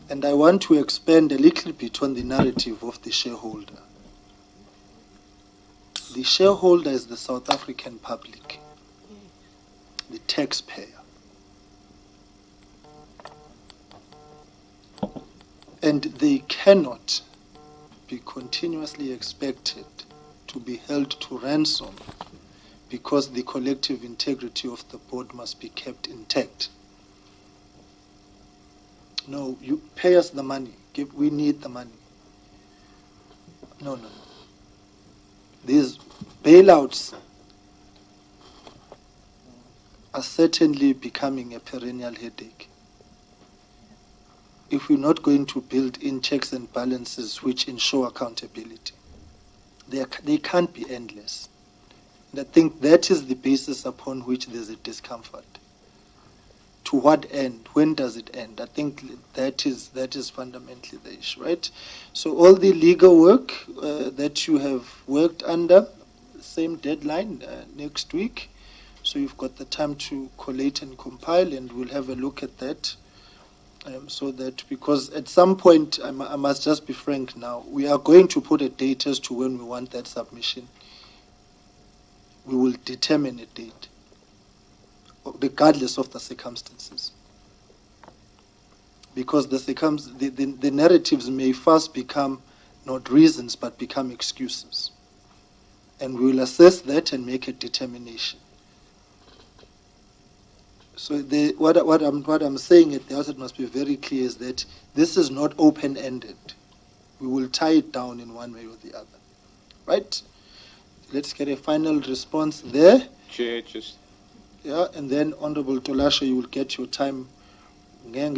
And I want to expand a little bit on the narrative of the shareholder. The shareholder is the South African public, the taxpayer. And they cannot be continuously expected to be held to ransom because the collective integrity of the board must be kept intact. No, you pay us the money. We need the money. No. These bailouts are certainly becoming a perennial headache. If we're not going to build in checks and balances which ensure accountability, they can't be endless. And I think that is the basis upon which there's a discomfort. To what end? When does it end? I think that is fundamentally the issue, right? So all the legal work that you have worked under, same deadline next week. So you've got the time to collate and compile, and we'll have a look at that. So that, because at some point, I must just be frank now, we are going to put a date as to when we want that submission. We will determine a date, regardless of the circumstances. Because the narratives may first become not reasons, but become excuses. And we will assess that and make a determination. So what I'm saying at the outset must be very clear is that this is not open-ended. We will tie it down in one way or the other. Right? Let's get a final response there. Chair, just... Yeah, and then Honorable Tolashe, you will get your time. Right.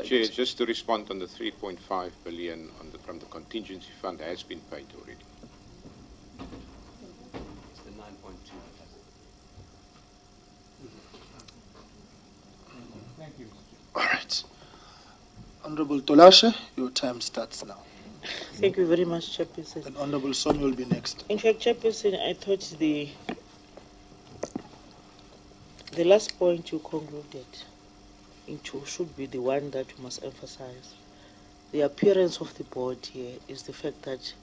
Chair, just to respond on the 3.5 billion from the contingency fund has been paid already. It's the 9.2. Thank you. All right. Honorable Tolashe, your time starts now. Thank you very much, Chairperson. And Honorable Somi will be next. In fact, Chairperson, I thought the last point you concluded into should be the one that you must emphasize. The appearance of the board here is the fact that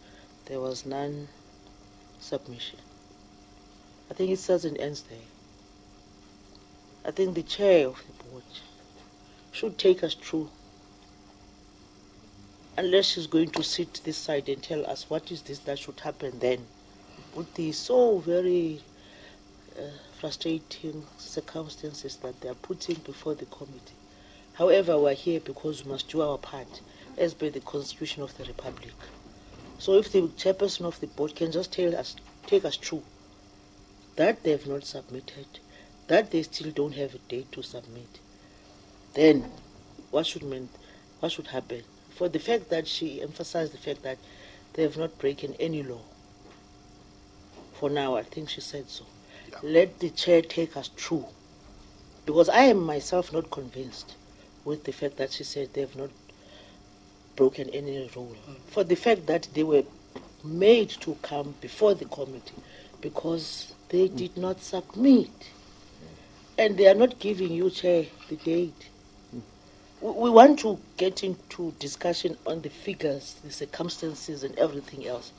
there was non-submission. I think it starts and ends there. I think the chair of the board should take us through, unless she's going to sit this side and tell us what is this that should happen then, with the so very frustrating circumstances that they are putting before the committee. However, we're here because we must do our part as per the Constitution of the Republic. So if the chairperson of the board can just take us through that they have not submitted, that they still don't have a date to submit, then what should happen? For the fact that she emphasized the fact that they have not broken any law. For now, I think she said so. Yeah. Let the chair take us through. Because I am myself not convinced with the fact that she said they have not broken any rule. For the fact that they were made to come before the committee because they did not submit. And they are not giving you, Chair, the date. We want to get into discussion on the figures, the circumstances and everything else.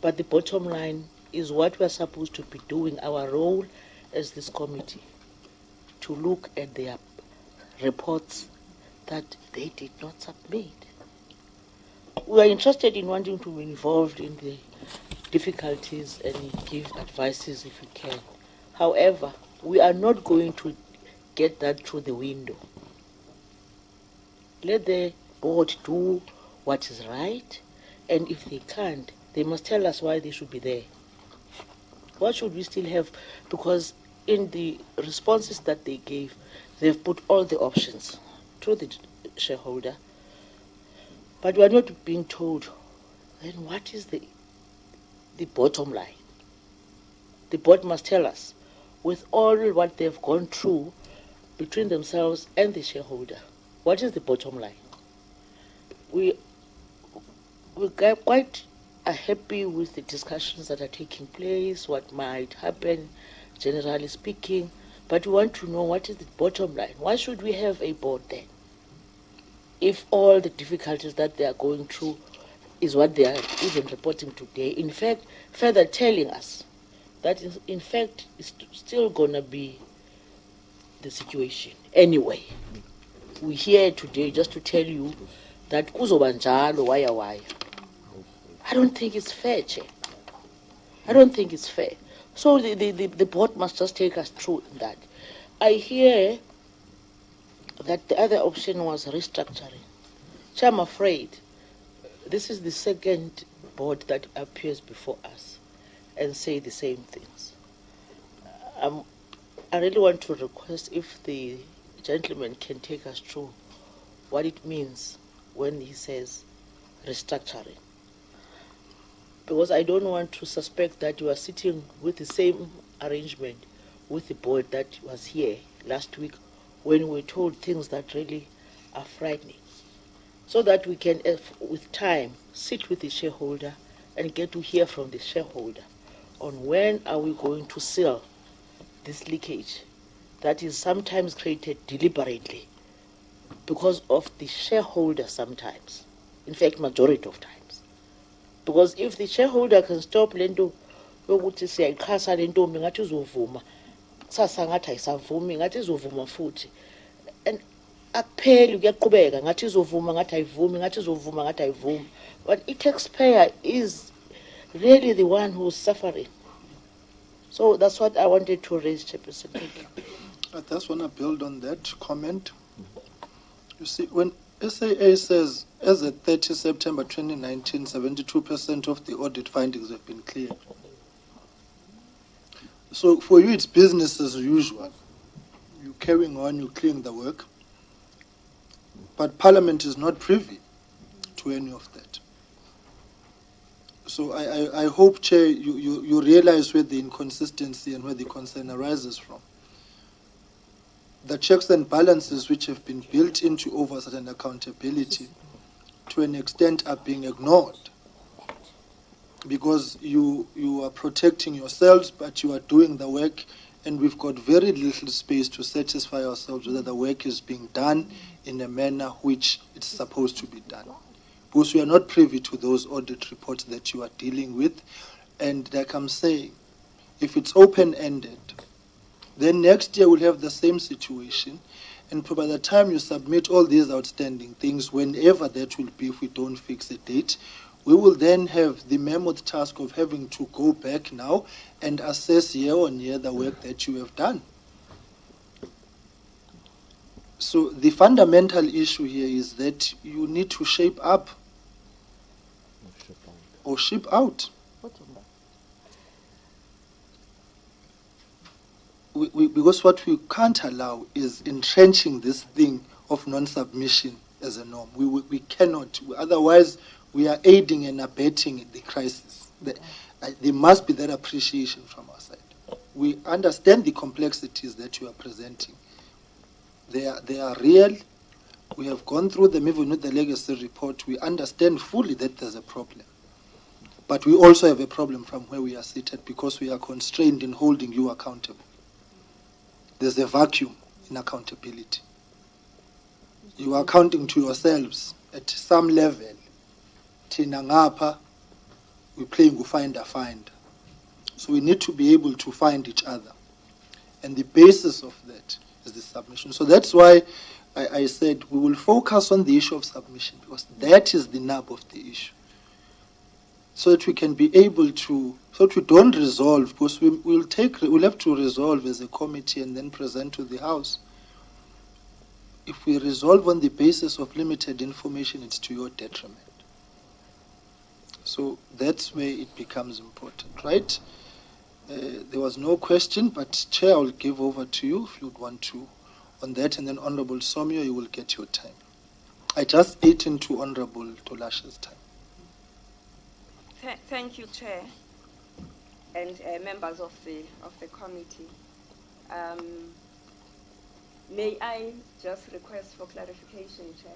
But the bottom line is what we are supposed to be doing, our role as this committee, to look at their reports that they did not submit. We are interested in wanting to be involved in the difficulties and give advices if we can. However, we are not going to get that through the window. Let the board do what is right, and if they can't, they must tell us why they should be there. What should we still have? Because in the responses that they gave, they've put all the options to the shareholder, but we are not being told, then what is the bottom line? The board must tell us, with all what they've gone through between themselves and the shareholder, what is the bottom line? We quite are happy with the discussions that are taking place, what might happen, generally speaking, but we want to know what is the bottom line. Why should we have a board then? If all the difficulties that they are going through is what they are even reporting today, in fact, further telling us that in fact it's still going to be the situation anyway. we're here today just to tell you that kuzoba njalo waya. I don't think it's fair, Chair. I don't think it's fair. So the board must just take us through that. I hear that the other option was restructuring. Chair, I'm afraid this is the second board that appears before us and say the same things. I really want to request if the gentleman can take us through what it means when he says restructuring. Because I don't want to suspect that you are sitting with the same arrangement with the board that was here last week when we were told things that really are frightening. So that we can, with time, sit with the shareholder and get to hear from the shareholder on when are we going to seal this leakage that is sometimes created deliberately because of the shareholder sometimes, in fact majority of times. Because if the shareholder can stop lento yokuthi siyayixhasa le ntombi ngathi uzovuma kusasa ngathi ayisavumi ngathi izovuma futhi and akupheli kuyaqhubeka ngathi izovuma ngathi ayivumi ngathi izovuma ngathi ayivumi, but the taxpayer is really the one who's suffering. So that's what I wanted to raise, Chairperson. Thank you. I just want to build on that comment. You see, when SAA says, as of 30 September 2019, 72% of the audit findings have been cleared. So for you, it's business as usual. You're carrying on, you're clearing the work. But Parliament is not privy to any of that. So I hope, Chair, you realize where the inconsistency and where the concern arises from. The checks and balances which have been built into oversight and accountability to an extent are being ignored because you are protecting yourselves, but you are doing the work, and we've got very little space to satisfy ourselves whether the work is being done in a manner which it's supposed to be done. Because we are not privy to those audit reports that you are dealing with, and like I'm saying, if it's open-ended, then next year we'll have the same situation, and by the time you submit all these outstanding things, whenever that will be, if we don't fix a date, we will then have the mammoth task of having to go back now and assess year on year the work that you have done. So the fundamental issue here is that you need to shape up or ship out. Because what we can't allow is entrenching this thing of non-submission as a norm. We cannot. Otherwise, we are aiding and abetting the crisis. There must be that appreciation from our side. We understand the complexities that you are presenting. They are real. We have gone through them even with the legacy report. We understand fully that there's a problem. But we also have a problem from where we are seated because we are constrained in holding you accountable. There's a vacuum in accountability. You are accounting to yourselves at some level. Tina ngapha, we're playing finder. So we need to be able to find each other. And the basis of that is the submission. So that's why I said we will focus on the issue of submission, because that is the nub of the issue. So that we can be able to, so that we don't resolve, because we'll have to resolve as a committee and then present to the House. If we resolve on the basis of limited information, it's to your detriment. So that's where it becomes important, right? There was no question, but Chair, I'll give over to you if you'd want to on that, and then Honorable Somyo, you will get your time. I just ate into Honorable Tolash's time. Thank you, Chair, and members of the committee. May I just request for clarification, Chair,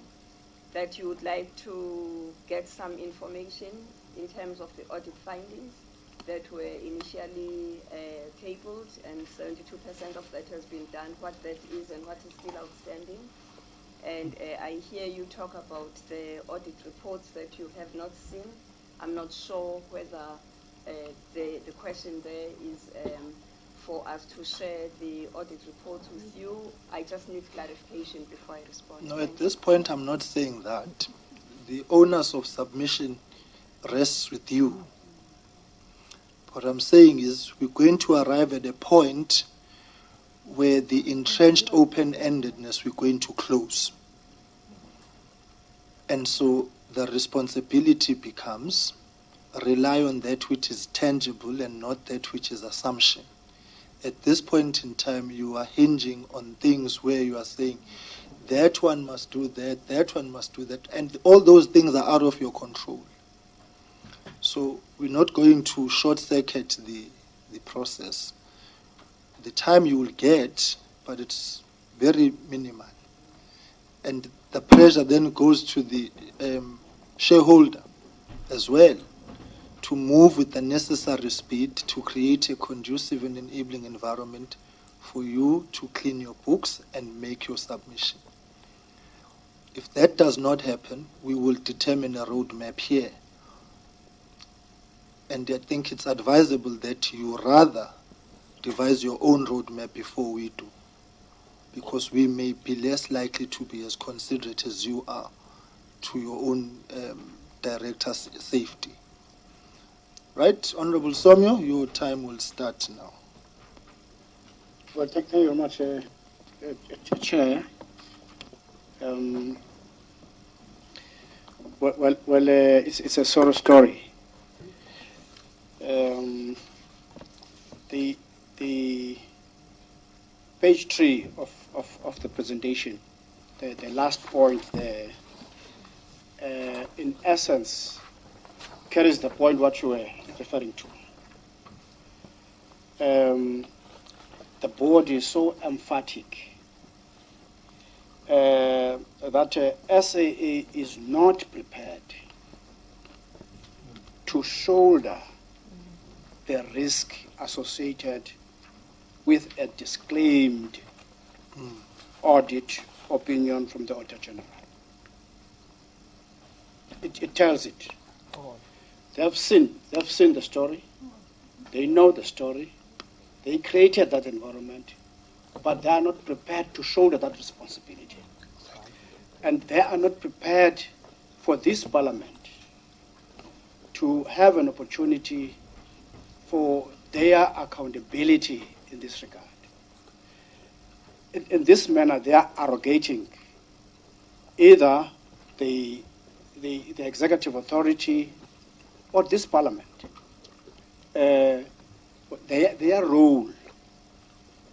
that you would like to get some information in terms of the audit findings that were initially tabled, and 72% of that has been done, what that is and what is still outstanding. And I hear you talk about the audit reports that you have not seen. I'm not sure whether the question there is for us to share the audit report with you. I just need clarification before I respond. No, at this point, I'm not saying that. The onus of submission rests with you. What I'm saying is we're going to arrive at a point where the entrenched open-endedness we're going to close. And so the responsibility becomes rely on that which is tangible and not that which is assumption. At this point in time, you are hinging on things where you are saying, that one must do that, that one must do that, and all those things are out of your control. So we're not going to short-circuit the process. The time you will get, but it's very minimal. And the pressure then goes to the shareholder as well to move with the necessary speed to create a conducive and enabling environment for you to clean your books and make your submission. If that does not happen, we will determine a roadmap here. And I think it's advisable that you rather devise your own roadmap before we do, because we may be less likely to be as considerate as you are to your own director's safety. Right, Honorable Somyo, your time will start now. Well, thank you very much, Chair. It's a sort of story. The page 3 of the presentation, the last point there, in essence, carries the point what you were referring to. The board is so emphatic that SAA is not prepared to shoulder the risk associated with a disclaimed audit opinion from the Auditor General. It tells it. They have seen the story. They know the story. They created that environment, but they are not prepared to shoulder that responsibility. And they are not prepared for this Parliament to have an opportunity for their accountability in this regard. In this manner, they are arrogating either the executive authority or this Parliament. Their role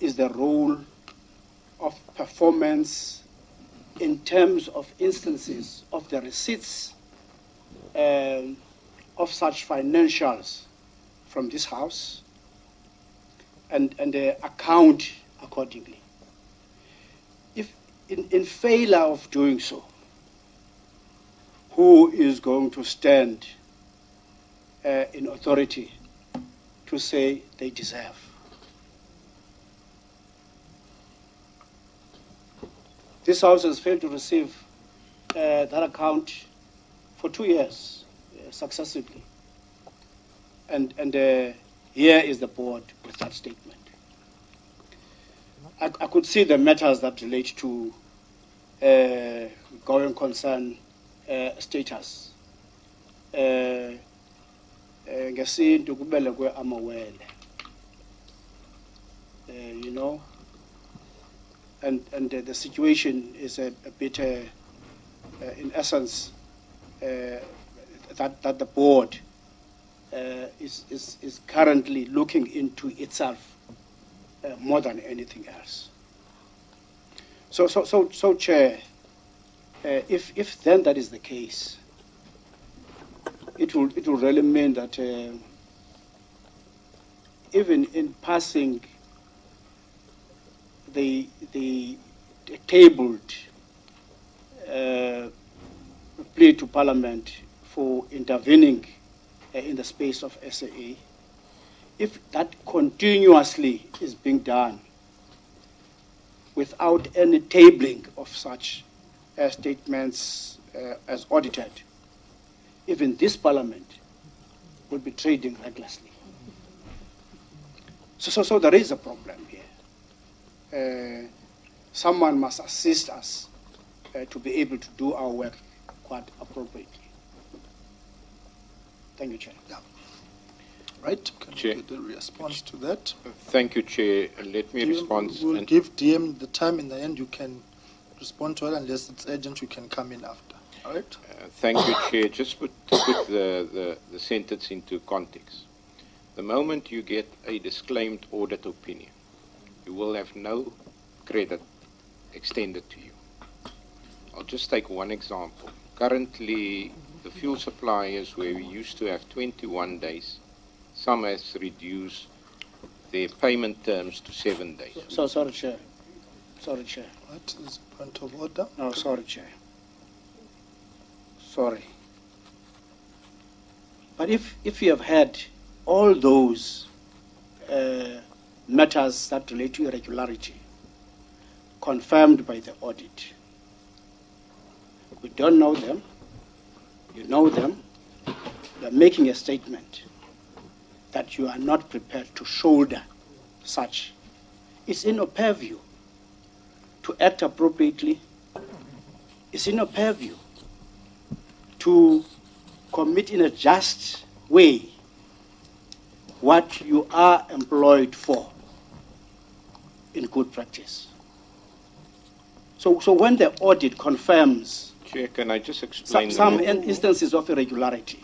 is the role of performance in terms of instances of the receipts of such financials from this House and account accordingly. If in failure of doing so, who is going to stand in authority to say they deserve? This House has failed to receive that account for 2 years successively. And here is the board with that statement. I could see the matters that relate to going concern status. Ngesintu kubelekwe amawele, you know, and the situation is a bit, in essence, that the board is currently looking into itself more than anything else. So, Chair, if then that is the case, it will really mean that even in passing the tabled plea to Parliament for intervening in the space of SAA, if that continuously is being done without any tabling of such statements as audited, even this Parliament will be trading recklessly. So there is a problem here. Someone must assist us to be able to do our work quite appropriately. Thank you, Chair. Yeah. Right. Can Chair. you get a response to that? Thank you, Chair. Let me respond. We'll give DM the time in the end. You can respond to it unless it's urgent. You can come in after. All right. Thank you, Chair. Just to put the sentence into context. The moment you get a disclaimed audit opinion, you will have no credit extended to you. I'll just take one example. Currently, the fuel suppliers, where we used to have 21 days, some has reduced their payment terms to 7 days. So sorry, Chair. Sorry, Chair. What is the point of order? No, sorry, Chair. Sorry. But if you have had all those matters that relate to irregularity confirmed by the audit, we don't know them, you know them, you are making a statement that you are not prepared to shoulder such. It's in your purview to act appropriately. It's in your purview to commit in a just way what you are employed for in good practice. So when the audit confirms Chair, can I just explain some instances of irregularity,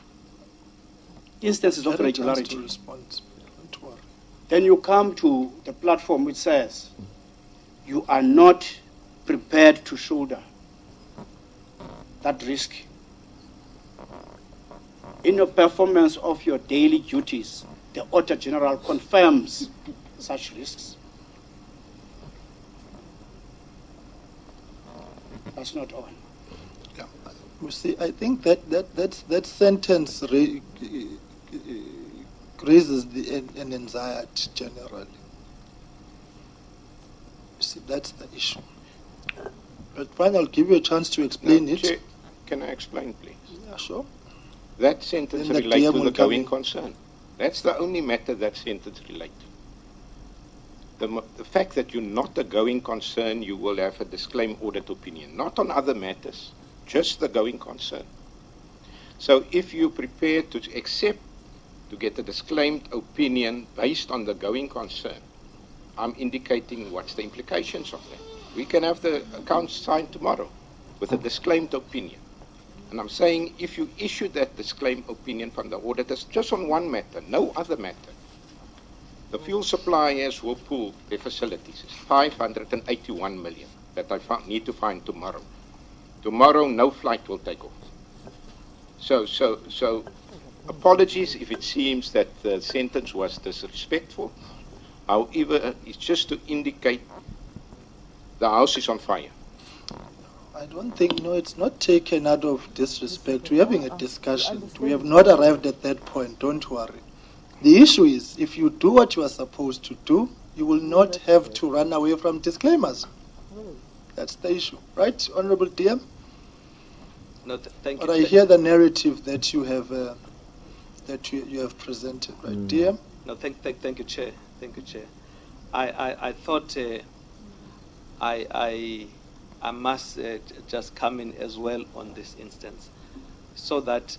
To respond. Don't worry. then you come to the platform which says you are not prepared to shoulder that risk in your performance of your daily duties. The Auditor General confirms such risks. That's not all. Yeah. You see, I think that sentence raises an anxiety generally. You see, that's the issue. But fine, I'll give you a chance to explain it. Chair, can I explain, please? Yeah, sure. That sentence Then the relates DM to the will come going in. concern. That's the only matter that sentence relates to. The fact that you're not a going concern, you will have a disclaimed audit opinion, not on other matters, just the going concern. So if you're prepared to accept to get a disclaimed opinion based on the going concern, I'm indicating what's the implications of that. We can have the accounts signed tomorrow with a disclaimed opinion. And I'm saying if you issue that disclaimed opinion from the auditors just on one matter, no other matter, the fuel suppliers will pull their facilities. It's 581 million that I need to find tomorrow. Tomorrow, no flight will take off. So apologies if it seems that the sentence was disrespectful. However, it's just to indicate the house is on fire. I don't think, no, it's not taken out of disrespect. We're having a discussion. We have not arrived at that point. Don't worry. The issue is, if you do what you are supposed to do, you will not have to run away from disclaimers. That's the issue. Right, Honorable DM? No, thank you. But I hear the narrative that you have you have presented, right, DM? No, thank you, Chair. Thank you, Chair. I thought I must just come in as well on this instance, so that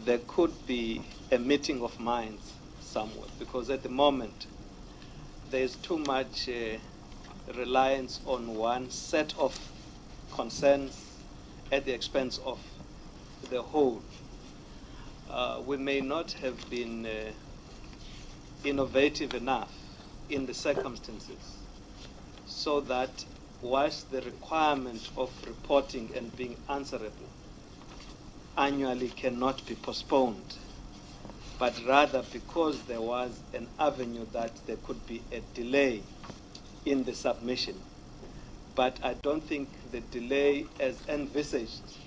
there could be a meeting of minds somewhere, because at the moment there's too much reliance on one set of concerns at the expense of the whole. We may not have been innovative enough in the circumstances so that whilst the requirement of reporting and being answerable annually cannot be postponed, but rather because there was an avenue that there could be a delay in the submission. But I don't think the delay as envisaged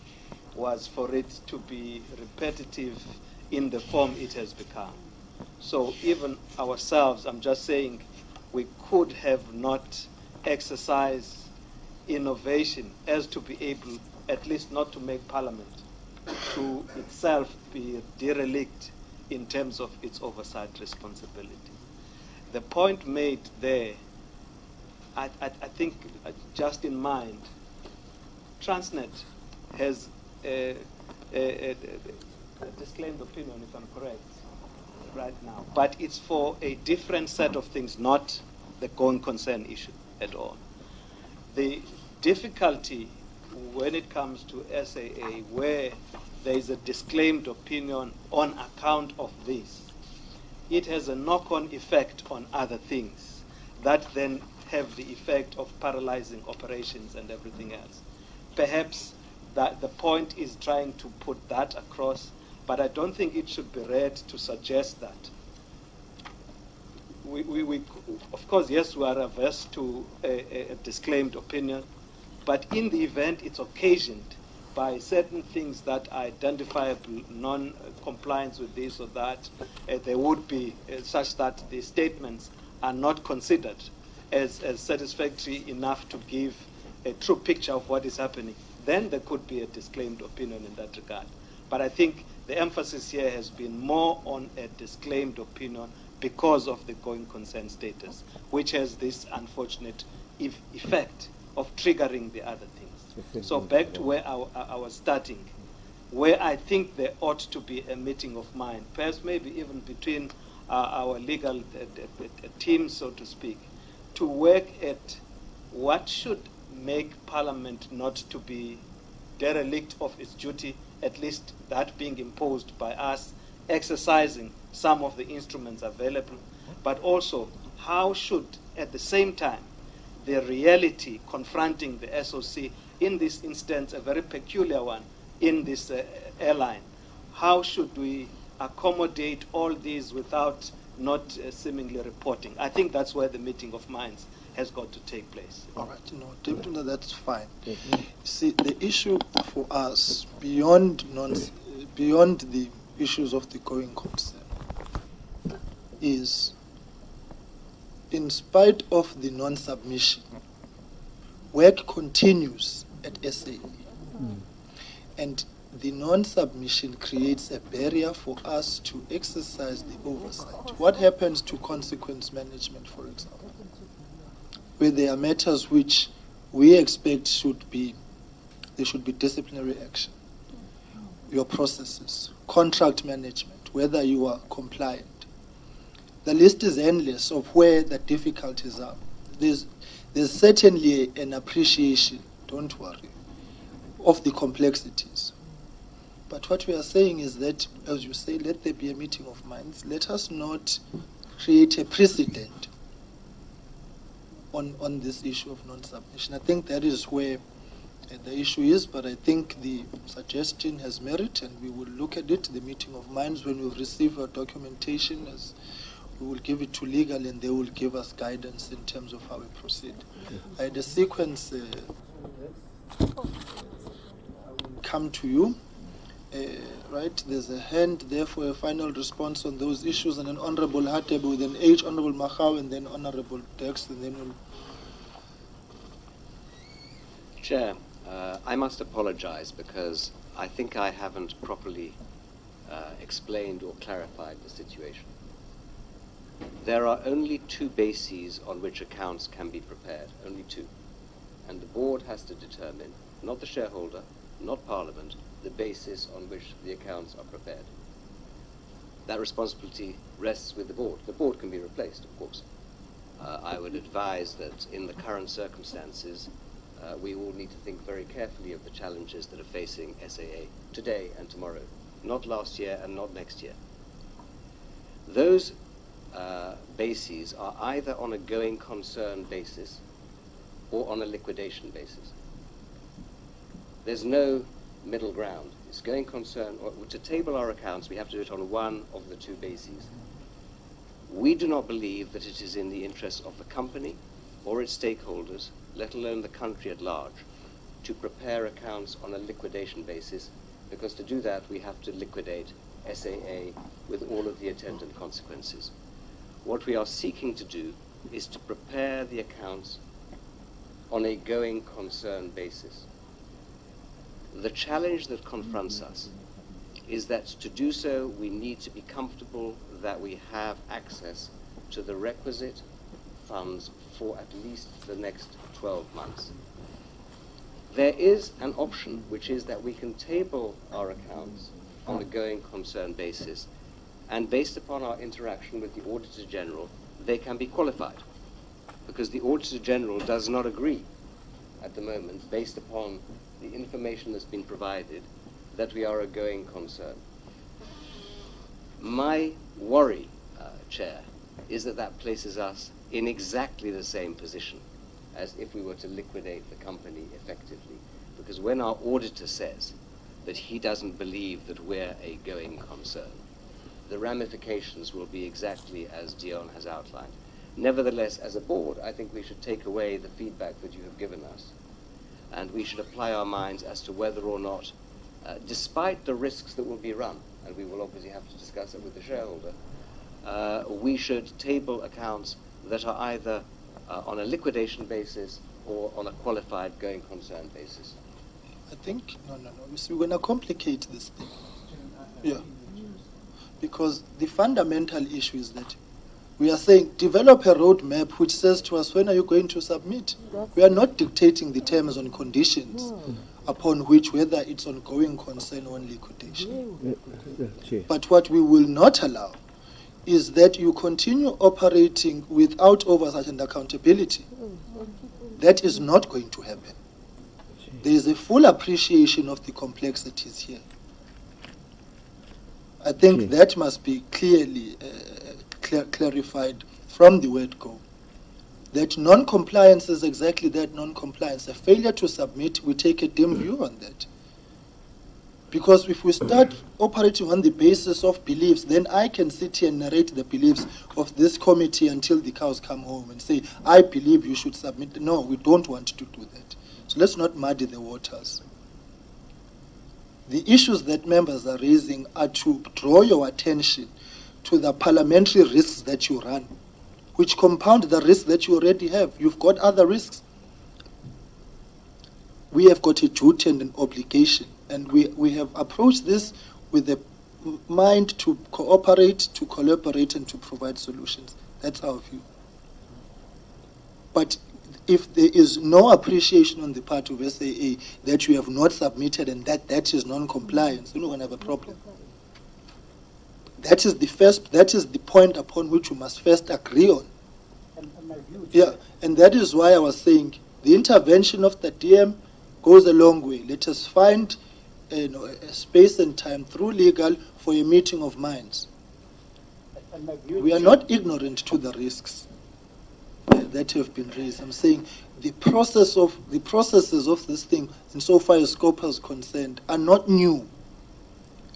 was for it to be repetitive in the form it has become. So even ourselves, I'm just saying, we could have not exercised innovation as to be able, at least not to make Parliament to itself be derelict in terms of its oversight responsibility. the point made there, I think, just in mind, Transnet has a disclaimed opinion, if I'm correct, right now. But it's for a different set of things, not the going concern issue at all. The difficulty when it comes to SAA, where there is a disclaimed opinion on account of this, it has a knock-on effect on other things that then have the effect of paralyzing operations and everything else. Perhaps that the point is trying to put that across, but I don't think it should be read to suggest that. We of course, yes, we are averse to a disclaimed opinion, but in the event it's occasioned by certain things that are identifiable, non-compliance with this or that, there would be such that the statements are not considered as satisfactory enough to give a true picture of what is happening. Then there could be a disclaimed opinion in that regard. But I think the emphasis here has been more on a disclaimed opinion because of the going concern status, which has this unfortunate effect of triggering the other things. So back to where I was starting, where I think there ought to be a meeting of mind, perhaps maybe even between our legal team, so to speak, to work at what should make Parliament not to be derelict of its duty, at least that being imposed by us, exercising some of the instruments available, but also how should, at the same time, the reality confronting the SOC, in this instance, a very peculiar one in this airline, how should we accommodate all these without not seemingly reporting? I think that's where the meeting of minds has got to take place. All right, no, definitely that's fine. See, the issue for us, beyond the issues of the going concern, is in spite of the non-submission, work continues at SAA. And the non-submission creates a barrier for us to exercise the oversight. What happens to consequence management, for example, where there are matters which we expect there should be disciplinary action, your processes, contract management, whether you are compliant. The list is endless of where the difficulties are. There's certainly an appreciation, don't worry, of the complexities. But what we are saying is that, as you say, let there be a meeting of minds. Let us not create a precedent on this issue of non-submission. I think that is where the issue is, but I think the suggestion has merit, and we will look at it, the meeting of minds, when we receive our documentation, as we will give it to legal, and they will give us guidance in terms of how we proceed. The sequence will come to you. Right, there's a hand there for a final response on those issues, and then Honorable Hatebo, then H, Honorable Machau, and then Honorable Dex, and then we'll... Chair, I must apologize because I think I haven't properly explained or clarified the situation. There are only two bases on which accounts can be prepared, only two. And the board has to determine, not the shareholder, not Parliament, the basis on which the accounts are prepared. That responsibility rests with the board. The board can be replaced, of course. I would advise that in the current circumstances, we all need to think very carefully of the challenges that are facing SAA today and tomorrow, not last year and not next year. Those bases are either on a going concern basis or on a liquidation basis. There's no middle ground. It's going concern, or to table our accounts, we have to do it on one of the two bases. We do not believe that it is in the interest of the company or its stakeholders, let alone the country at large, to prepare accounts on a liquidation basis, because to do that we have to liquidate SAA with all of the attendant consequences. What we are seeking to do is to prepare the accounts on a going concern basis. The challenge that confronts us is that to do so we need to be comfortable that we have access to the requisite funds for at least the next 12 months. There is an option, which is that we can table our accounts on a going concern basis, and based upon our interaction with the Auditor General, they can be qualified, because the Auditor General does not agree at the moment, based upon the information that's been provided, that we are a going concern. My worry, Chair, is that that places us in exactly the same position as if we were to liquidate the company effectively. Because when our auditor says that he doesn't believe that we're a going concern, the ramifications will be exactly as Dion has outlined. Nevertheless, as a board, I think we should take away the feedback that you have given us, and we should apply our minds as to whether or not, despite the risks that will be run, and we will obviously have to discuss it with the shareholder, we should table accounts that are either on a liquidation basis or on a qualified going concern basis. I think, no. We're going to complicate this thing. Yeah. Because the fundamental issue is that we are saying, develop a roadmap which says to us, when are you going to submit? We are not dictating the terms and conditions upon which, whether it's on going concern or on liquidation. But what we will not allow is that you continue operating without oversight and accountability. That is not going to happen. There is a full appreciation of the complexities here. I think that must be clearly clarified from the word go. That non-compliance is exactly that, non-compliance. A failure to submit, we take a dim view on that. Because if we start operating on the basis of beliefs, then I can sit here and narrate the beliefs of this committee until the cows come home and say, I believe you should submit. No, we don't want to do that. So let's not muddy the waters. The issues that members are raising are to draw your attention to the parliamentary risks that you run, which compound the risks that you already have. You've got other risks. We have got a duty and an obligation, and we have approached this with a mind to cooperate, to collaborate, and to provide solutions. That's our view. But if there is no appreciation on the part of SAA that you have not submitted and that is non-compliance, you're not going to have a problem. That is the point upon which we must first agree on. Yeah, and that is why I was saying the intervention of the DM goes a long way. Let us find a space and time through legal for a meeting of minds. We are not ignorant to the risks that have been raised. I'm saying the processes of this thing, insofar as Scopa is concerned, are not new.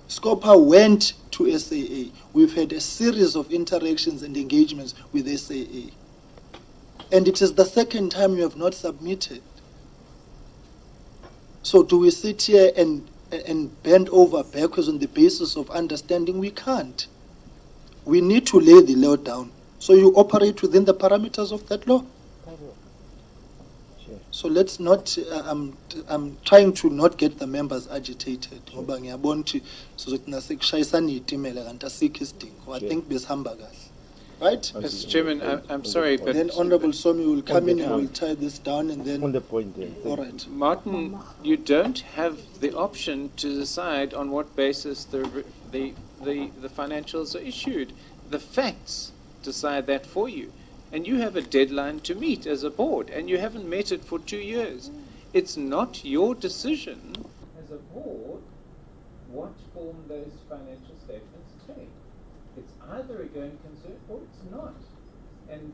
Scopa went to SAA. We've had a series of interactions and engagements with SAA. And it is the second time you have not submitted. So do we sit here and bend over backwards on the basis of understanding? We can't. We need to lay the law down. So you operate within the parameters of that law. So let's not, I'm trying to not get the members agitated. I think this hamburgers. Right? Mr. Chairman, I'm sorry, but... Then Honorable Somi will come in and will tie this down and then... On the point there. All right. Martin, you don't have the option to decide on what basis the financials are issued. The facts decide that for you. And you have a deadline to meet as a board, and you haven't met it for 2 years. It's not your decision as a board what form those financial statements take. It's either a going concern or it's not. And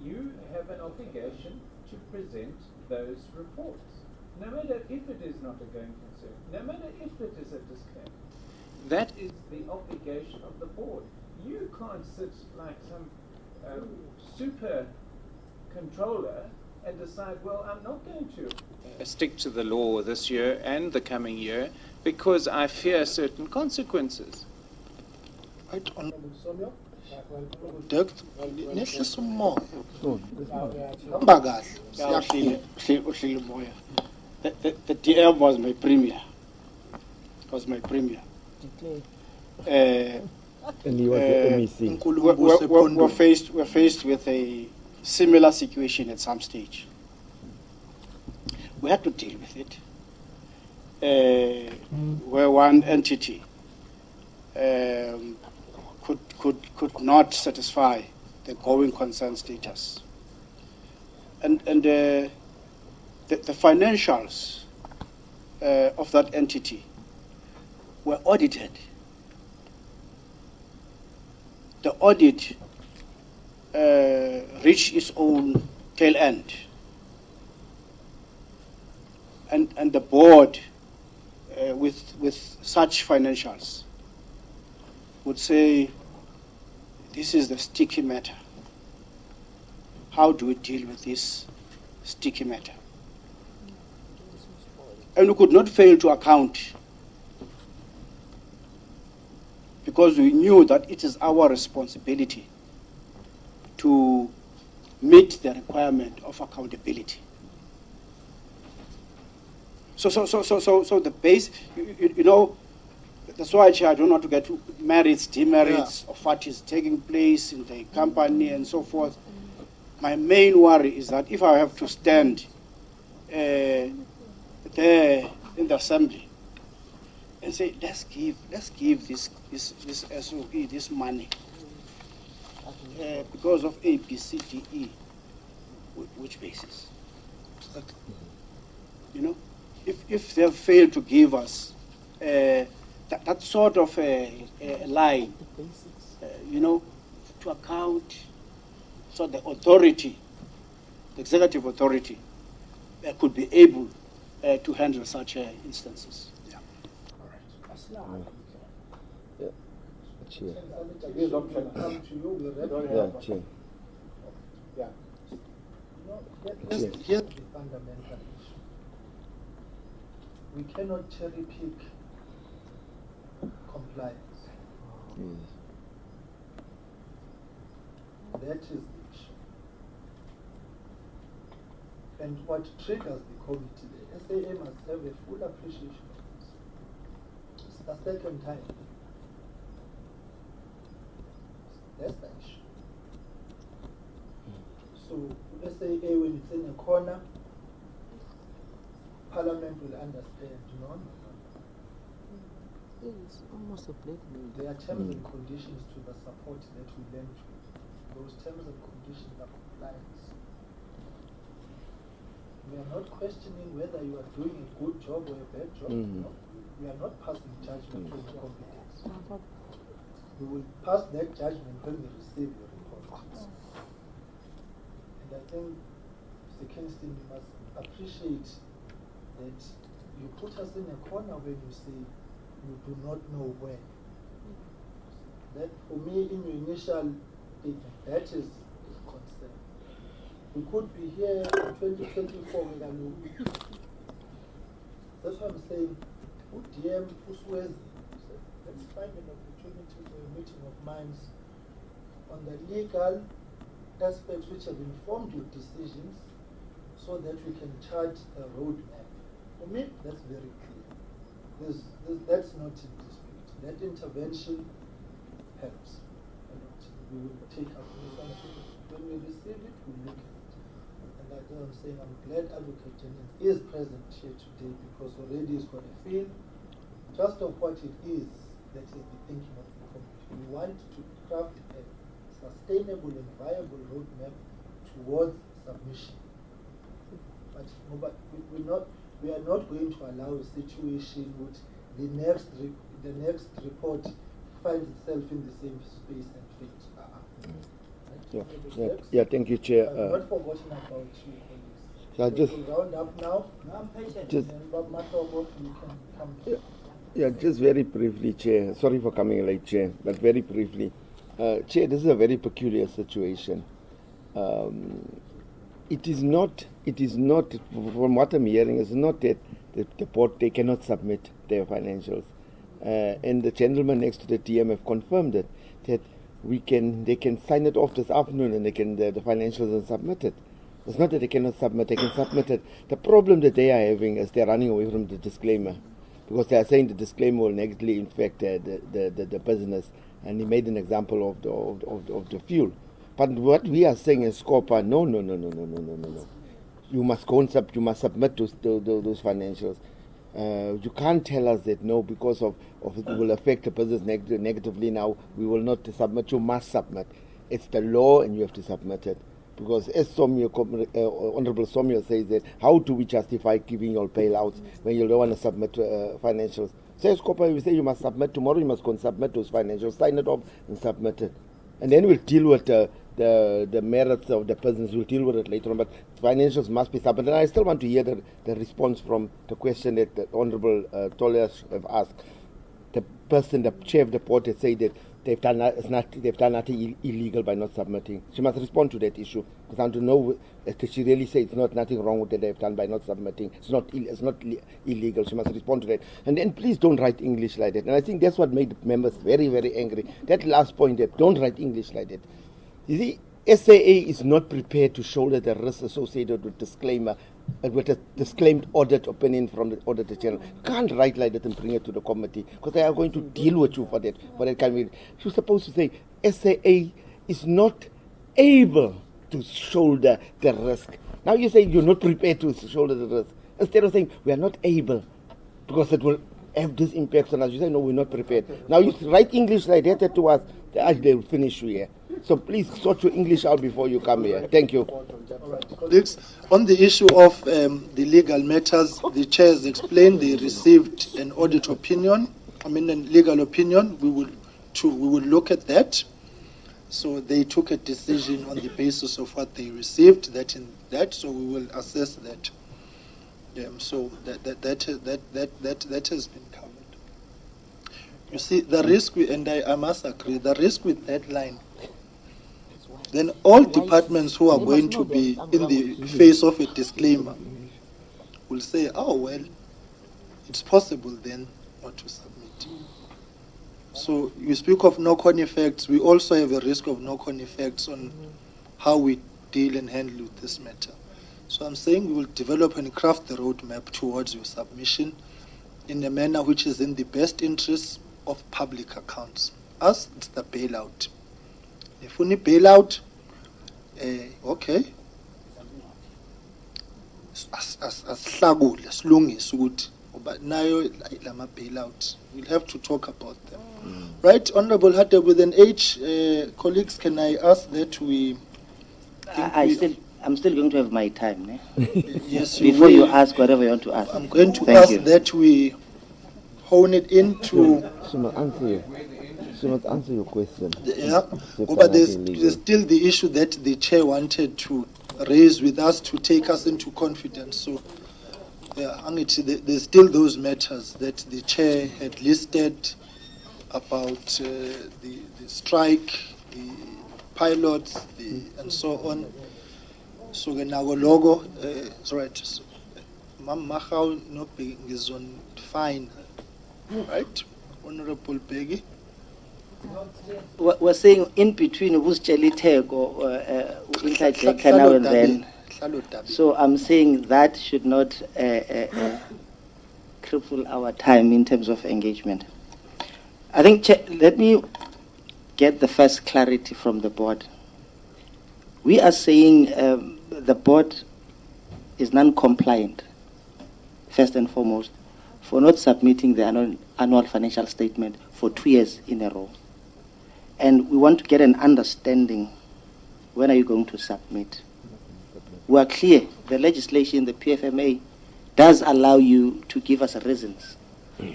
you have an obligation to present those reports, no matter if it is not a going concern, no matter if it is a disclaimer. That is the obligation of the board. You can't sit like some super controller and decide, well, I'm not going to stick to the law this year and the coming year because I fear certain consequences. Right, Honorable Somyo. Dirk, nehlisa umoya. Hamba kahle. The DM was my premier. And he was the MEC. We're faced with a similar situation at some stage. We had to deal with it. Where one entity could not satisfy the going concern status. And the financials of that entity were audited. The audit reached its own tail end. And the board, with such financials, would say, this is the sticky matter. How do we deal with this sticky matter? And we could not fail to account, because we knew that it is our responsibility to meet the requirement of accountability. So the base, you know, that's why I don't want to get merits, demerits of what is taking place in the company and so forth. My main worry is that if I have to stand there in the assembly and say, let's give this SOE this money because of A, B, C, D, E, which basis? You know, if they have failed to give us that sort of a line, you know, to account, so the authority, the executive authority, could be able to handle such instances. Yeah. Chair. Yeah. Here's the fundamental issue. We cannot cherry pick compliance. That is the issue. And what triggers the committee, the SAA must have a full appreciation of this. It's the second time. That's the issue. So SAA, when it's in a corner, Parliament will understand, no? It's almost a blackmail. There are terms and conditions to the support that we lend to. Those terms and conditions are compliance. We are not questioning whether you are doing a good job or a bad job. No. We are not passing judgment on your competence. We will pass that judgment when we receive your report. And I think, Mr. Kingston, you must appreciate that you put us in a corner when you say you do not know when. That, for me, in your initial statement, that is a concern. We could be here in 2024 with a loop. That's what I'm saying. Who DM, who swears? Let's find an opportunity for a meeting of minds on the legal aspects which have informed your decisions, so that we can chart a roadmap. For me, that's very clear. That's not in dispute. That intervention helps a lot. We will take up something. When we receive it, we look at it. And like I'm saying, I'm glad Advocate General is present here today, because already he's got a feel just of what it is that is the thinking of the committee. We want to craft a sustainable and viable roadmap towards submission. But we are not going to allow a situation which the next report finds itself in the same space and fate. Yeah, thank you, Chair. I've not forgotten about you, colleagues. Yeah, just we'll round up now. I'm patient. And Bob Matobo, you can come to. Yeah, just very briefly, Chair. Sorry for coming late, Chair, but very briefly. Chair, this is a very peculiar situation. It is not, from what I'm hearing, it's not that the board, they cannot submit their financials. And the gentleman next to the DM have confirmed it, that they can sign it off this afternoon and the financials are submitted. It's not that they cannot submit, they can submit it. The problem that they are having is they're running away from the disclaimer, because they are saying the disclaimer will negatively affect the business. and he made an example of the fuel. But what we are saying in Scopa, no. You must go and you must submit those financials. You can't tell us that no, because of it will affect the business negatively now, we will not submit. You must submit. It's the law and you have to submit it. Because as Honorable Somio says that, how do we justify giving your bailouts when you don't want to submit financials? Say Scopa, we say you must submit tomorrow, you must go and submit those financials, sign it off and submit it. And then we'll deal with the merits of the business, we'll deal with it later on, but financials must be submitted. And I still want to hear the response from the question that the Honorable Tollers have asked. The person, the chair of the board, has said that they've done nothing illegal by not submitting. She must respond to that issue, because I want to know, she really says it's nothing wrong with that they've done by not submitting. It's not illegal. She must respond to that. And then please don't write English like that. And I think that's what made the members very, very angry. That last point there, don't write English like that. You see, SAA is not prepared to shoulder the risks associated with disclaimer, with a disclaimed audit opinion from the Auditor General. You can't write like that and bring it to the committee, because they are going to deal with you for that kind of. You're supposed to say SAA is not able to shoulder the risk. Now you say you're not prepared to shoulder the risk. Instead of saying we are not able, because it will have this impact on us. You say no, we're not prepared. Now you write English like that to us, they will finish you here. So please sort your English out before you come here. Thank you. Colleagues, on the issue of the legal matters, the chair has explained they received an audit opinion, a legal opinion. We will look at that. So they took a decision on the basis of what they received, so we will assess that. So that has been covered. You see, the risk, and I must agree, the risk with that line, then all departments who are going to be in the face of a disclaimer will say, oh, well, it's possible then not to submit. So you speak of knock-on effects. We also have a risk of knock-on effects on how we deal and handle with this matter. So I'm saying we will develop and craft the roadmap towards your submission in a manner which is in the best interest of public accounts. Us, it's the bailout. If we need bailout, okay. Asihlakule silungise ukuthi nayo lama bailout. We'll have to talk about them. Right, Honorable Hatte, with an H, colleagues, can I ask that we... I'm still going to have my time, eh? Yes, before you ask whatever you want to ask. I'm going to ask that we hone it into... She must answer you. She must answer your question. Yeah, but there's still the issue that the chair wanted to raise with us to take us into confidence. So, yeah, there's still those matters that the chair had listed about the strike, the pilots, and so on. So Nago logo, right? Mamachau no is on fine, right? Honorable Peggy. We're saying in between who's Jeliteg or now and then. So I'm saying that should not cripple our time in terms of engagement. I think, let me get the first clarity from the board. We are saying the board is non-compliant, first and foremost, for not submitting the annual financial statement for 2 years in a row. And we want to get an understanding, when are you going to submit? We are clear, the legislation, the PFMA, does allow you to give us reasons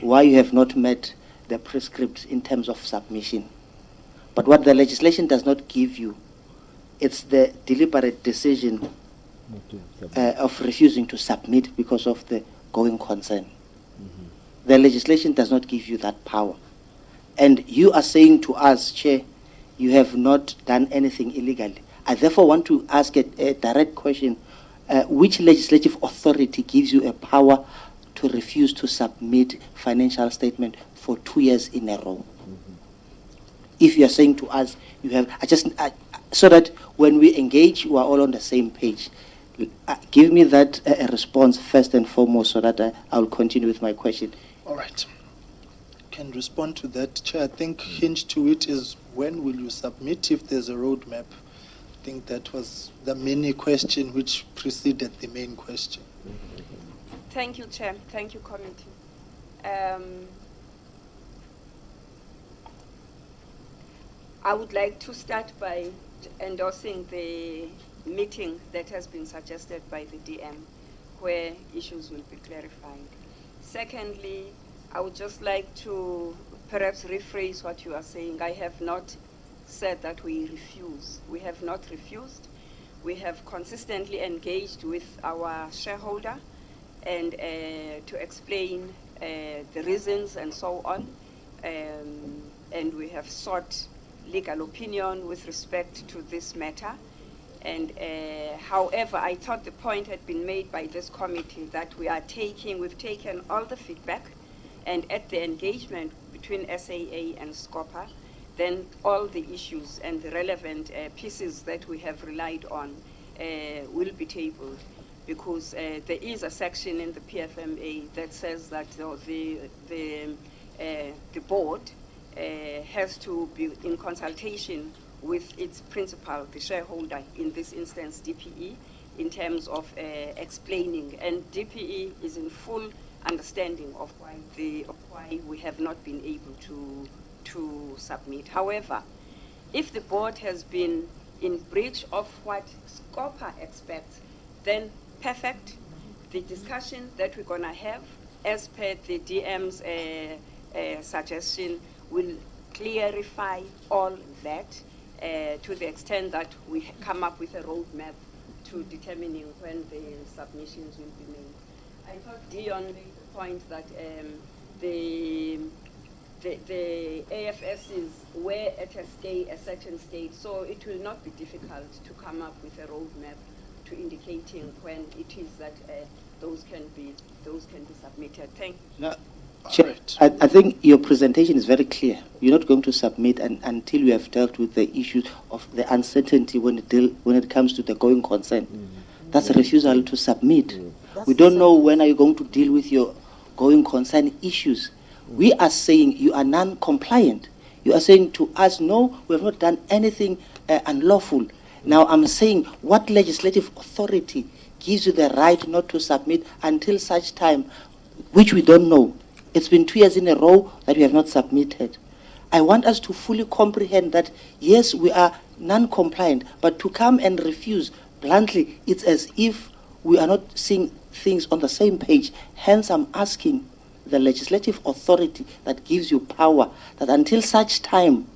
why you have not met the prescripts in terms of submission. But what the legislation does not give you, it's the deliberate decision of refusing to submit because of the going concern. The legislation does not give you that power. And you are saying to us, Chair, you have not done anything illegally. I therefore want to ask a direct question. Which legislative authority gives you a power to refuse to submit financial statement for 2 years in a row? If you are saying to us, you have, so that when we engage, we are all on the same page. Give me that response first and foremost, so that I'll continue with my question. All right. can respond to that, Chair, I think hint to it is when will you submit if there's a roadmap? I think that was the mini question which preceded the main question. Thank you, Chair. Thank you, Committee. I would like to start by endorsing the meeting that has been suggested by the DM, where issues will be clarified. Secondly, I would just like to perhaps rephrase what you are saying. I have not said that we refuse. We have not refused. We have consistently engaged with our shareholder and to explain the reasons and so on. And we have sought legal opinion with respect to this matter. And however, I thought the point had been made by this committee that we've taken all the feedback, and at the engagement between SAA and Scopa, then all the issues and the relevant pieces that we have relied on will be tabled, because there is a section in the PFMA that says that the board has to be in consultation with its principal, the shareholder, in this instance DPE, in terms of explaining. And DPE is in full understanding of why we have not been able to submit. However, if the board has been in breach of what Scopa expects, then perfect. The discussion that we're going to have, as per the DM's suggestion, will clarify all that to the extent that we come up with a roadmap to determining when the submissions will be made. I thought Dion made the point that the AFSs were at a certain state, so it will not be difficult to come up with a roadmap to indicating when it is that those can be submitted. Thank you. Chair, I think your presentation is very clear. You're not going to submit until you have dealt with the issues of the uncertainty when it comes to the going concern. That's a refusal to submit. We don't know when are you going to deal with your going concern issues. We are saying you are non-compliant. You are saying to us, no, we have not done anything unlawful. Now I'm saying, what legislative authority gives you the right not to submit until such time, which we don't know? It's been 2 years in a row that we have not submitted. I want us to fully comprehend that, yes, we are non-compliant, but to come and refuse bluntly, it's as if we are not seeing things on the same page. Hence, I'm asking the legislative authority that gives you power that until such time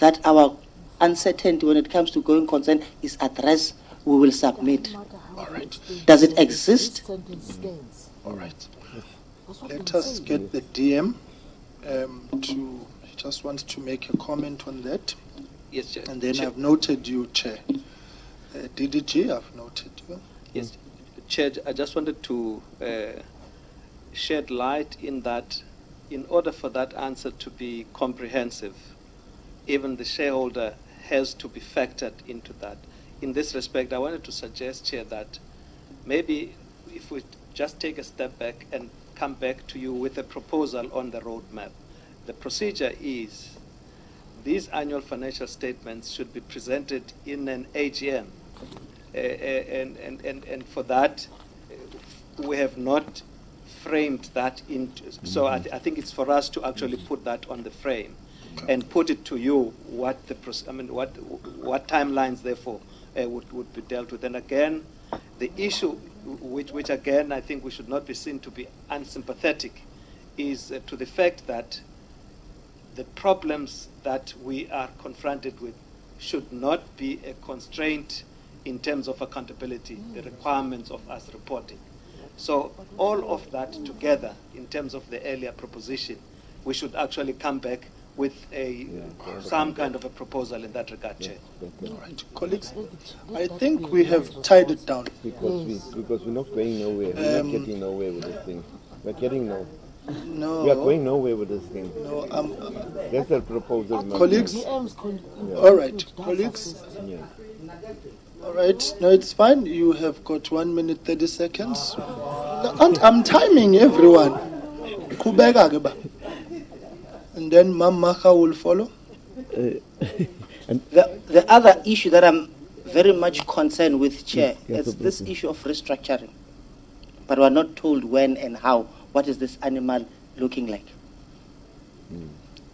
that our uncertainty when it comes to going concern is addressed, we will submit. All right. Does it exist? All right. Let us get the DM he just wants to make a comment on that. Yes, Chair. And then Chair. I've noted you, Chair. DDG, I've noted you. Yes, Chair, I just wanted to shed light in that in order for that answer to be comprehensive, even the shareholder has to be factored into that. In this respect, I wanted to suggest, Chair, that maybe if we just take a step back and come back to you with a proposal on the roadmap. The procedure is these annual financial statements should be presented in an AGM. And for that, we have not framed that into. So I think it's for us to actually put that on the frame and put it to you what timelines therefore would be dealt with. And again, the issue, which again I think we should not be seen to be unsympathetic, is to the fact that the problems that we are confronted with should not be a constraint in terms of accountability, the requirements of us reporting. So all of that together, in terms of the earlier proposition, we should actually come back with some kind of a proposal in that regard, Chair. All right, colleagues, I think we have tied it down. Because we're not going nowhere. We're not getting nowhere with this thing. We're getting nowhere. No. We are going nowhere with this thing. No, that's a proposal. Colleagues, all right, colleagues. Yeah. All right, no, it's fine. You have got 1 minute 30 seconds. And I'm timing everyone. And then Mamaka will follow. The other issue that I'm very much concerned with, Chair, is this issue of restructuring. But we're not told when and how. What is this animal looking like?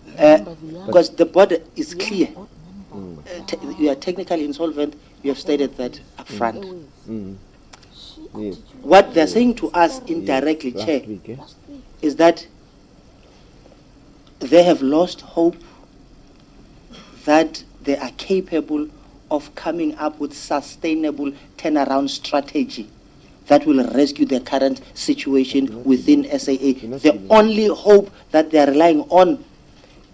Because the board is clear. You are technically insolvent. You have stated that up front. Yes. What they're saying to us indirectly, Chair, is that they have lost hope that they are capable of coming up with sustainable turnaround strategy that will rescue the current situation within SAA. The only hope that they are relying on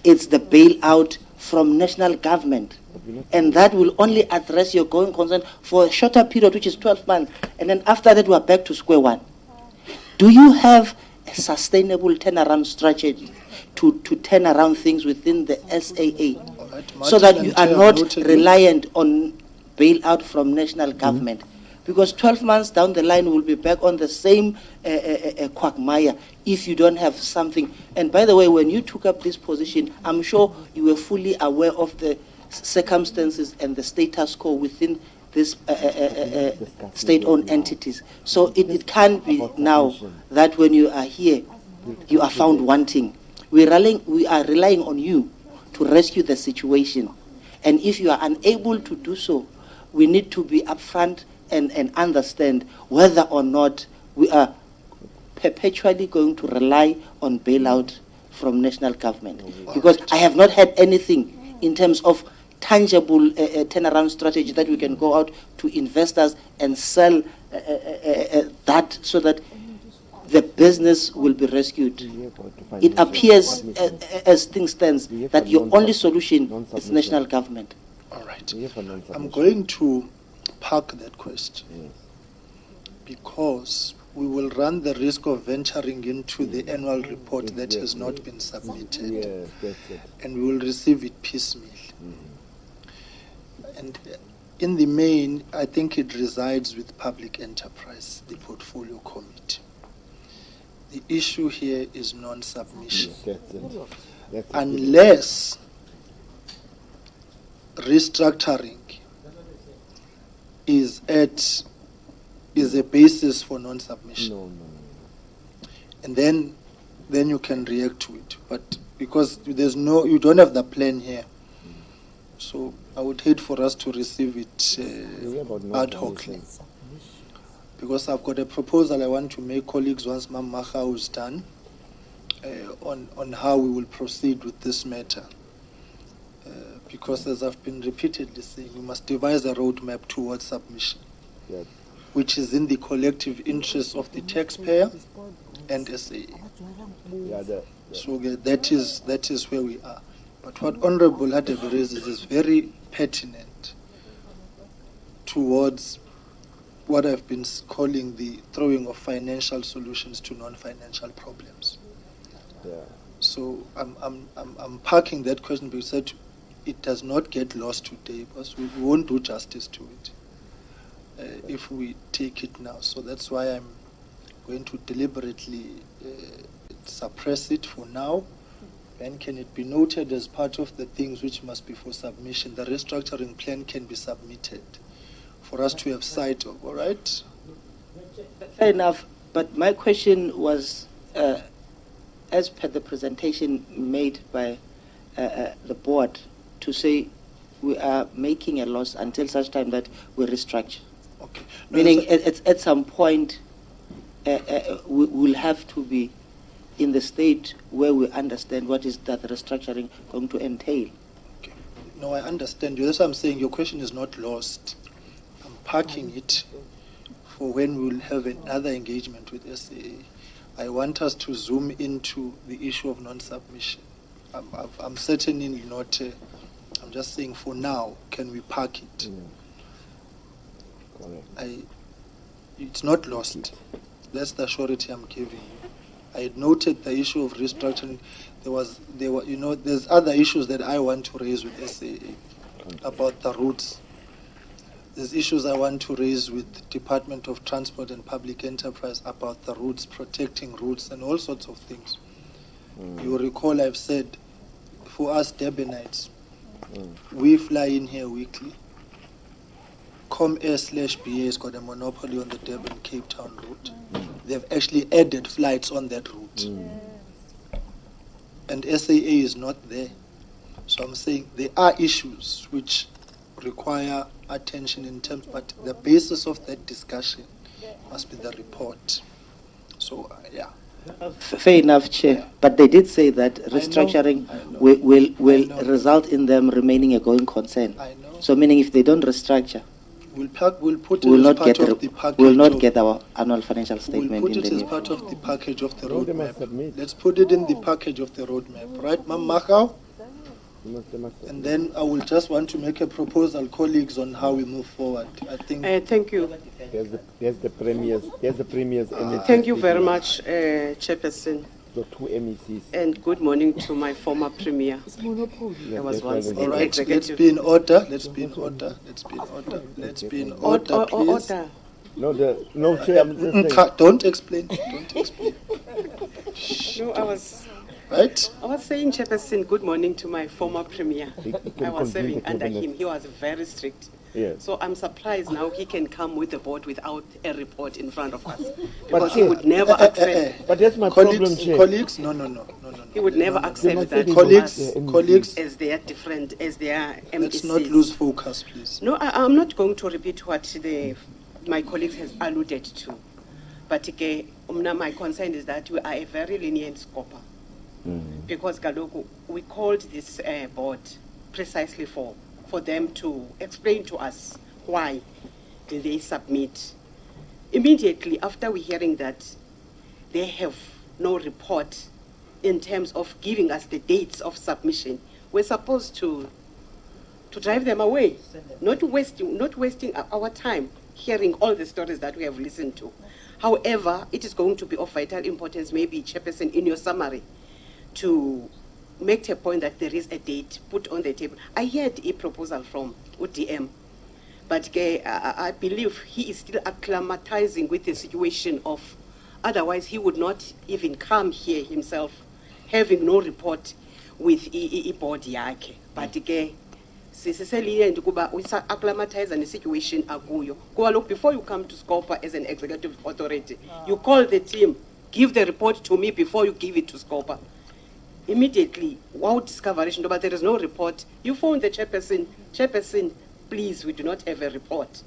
is the bailout from national government. And that will only address your going concern for a shorter period, which is 12 months. And then after that, we are back to square one. Do you have a sustainable turnaround strategy to turn around things within the SAA so that you are not reliant on bailout from national government? Because 12 months down the line, we'll be back on the same quagmire if you don't have something. And by the way, when you took up this position, I'm sure you were fully aware of the circumstances and the status quo within this state-owned entities. So it can't be now that when you are here, you are found wanting. We are relying on you to rescue the situation. And if you are unable to do so, we need to be upfront and understand whether or not we are perpetually going to rely on bailout from national government. Because I have not had anything in terms of tangible turnaround strategy that we can go out to investors and sell that so that the business will be rescued. It appears, as things stands, that your only solution is national government. All right. I'm going to park that question because we will run the risk of venturing into the annual report that has not been submitted, and we will receive it piecemeal. And in the main, I think it resides with Public Enterprise, the Portfolio Committee. The issue here is non-submission. Unless restructuring is a basis for non-submission. And then you can react to it. But because you don't have the plan here, so I would hate for us to receive it ad hocly. Because I've got a proposal I want to make colleagues once Mamaha is done on how we will proceed with this matter. Because as I've been repeatedly saying, we must devise a roadmap towards submission, which is in the collective interest of the taxpayer and SAA. So that is where we are. But what Honorable Hadebe raises is very pertinent towards what I've been calling the throwing of financial solutions to non-financial problems. So I'm parking that question because it does not get lost today, because we won't do justice to it if we take it now. So that's why I'm going to deliberately suppress it for now. And can it be noted as part of the things which must be for submission? The restructuring plan can be submitted for us to have sight of, all right? Fair enough, but my question was, as per the presentation made by the board, to say we are making a loss until such time that we restructure. Okay. Meaning at some point we will have to be in the state where we understand what is that restructuring going to entail. Okay. No, I understand you. That's why I'm saying your question is not lost. I'm parking it for when we will have another engagement with SAA. I want us to zoom into the issue of non-submission. I'm certainly not, I'm just saying for now, can we park it? It's not lost. That's the surety I'm giving you. I had noted the issue of restructuring. There's other issues that I want to raise with SAA about the routes. There's issues I want to raise with Department of Transport and Public Enterprise about the routes, protecting routes, and all sorts of things. You recall I've said for us Durbanites, we fly in here weekly. ComAir/BA has got a monopoly on the Durban-Cape Town route. They've actually added flights on that route. And SAA is not there. So I'm saying there are issues which require attention in terms, but the basis of that discussion must be the report. So, yeah. Fair enough, Chair. But they did say that restructuring will result in them remaining a going concern. So meaning if they don't restructure, we'll put it will as not part get of the package. will not get our annual financial statement We'll put in it the as near part of the package of the roadmap. Let's put it in the package of the roadmap, right, Ma'am Makau? And then I will just want to make a proposal, colleagues, on how we move forward. I think. Thank you. There's the premiers. There's the premiers. Thank you very much, Chairperson. The two MECs. And good morning to my former premier. I was once an executive. Let's be in order. Let's be in order. Let's be in order. Let's be in order, please. No, Chair. I'm just saying. Don't explain. Don't explain. No, I was. Right? I was saying, Chairperson, good morning to my former premier. I was serving under him. He was very strict. Yes. So I'm surprised now he can come with the board without a report in front of us. Because he would never accept. But that's my problem, Chair. Colleagues, no. He would never accept that colleagues, as their different, as their MPCs. Let's not lose focus, please. No, I'm not going to repeat what my colleagues has alluded to. But my concern is that we are a very lenient Scopa. Because we called this board precisely for them to explain to us why they submit. Immediately after we hearing that they have no report in terms of giving us the dates of submission, we're supposed to drive them away, not wasting our time hearing all the stories that we have listened to. However, it is going to be of vital importance, maybe, Chairperson, in your summary, to make a point that there is a date put on the table. I heard a proposal from UDM, but I believe he is still acclimatizing with the situation of, otherwise he would not even come here himself, having no report with board yakhe. But we acclimatize the situation akuyo. Before you come to Scopa as an executive authority, you call the team, give the report to me before you give it to Scopa. Immediately, without discovery, but there is no report, you phone the chairperson, please, we do not have a report,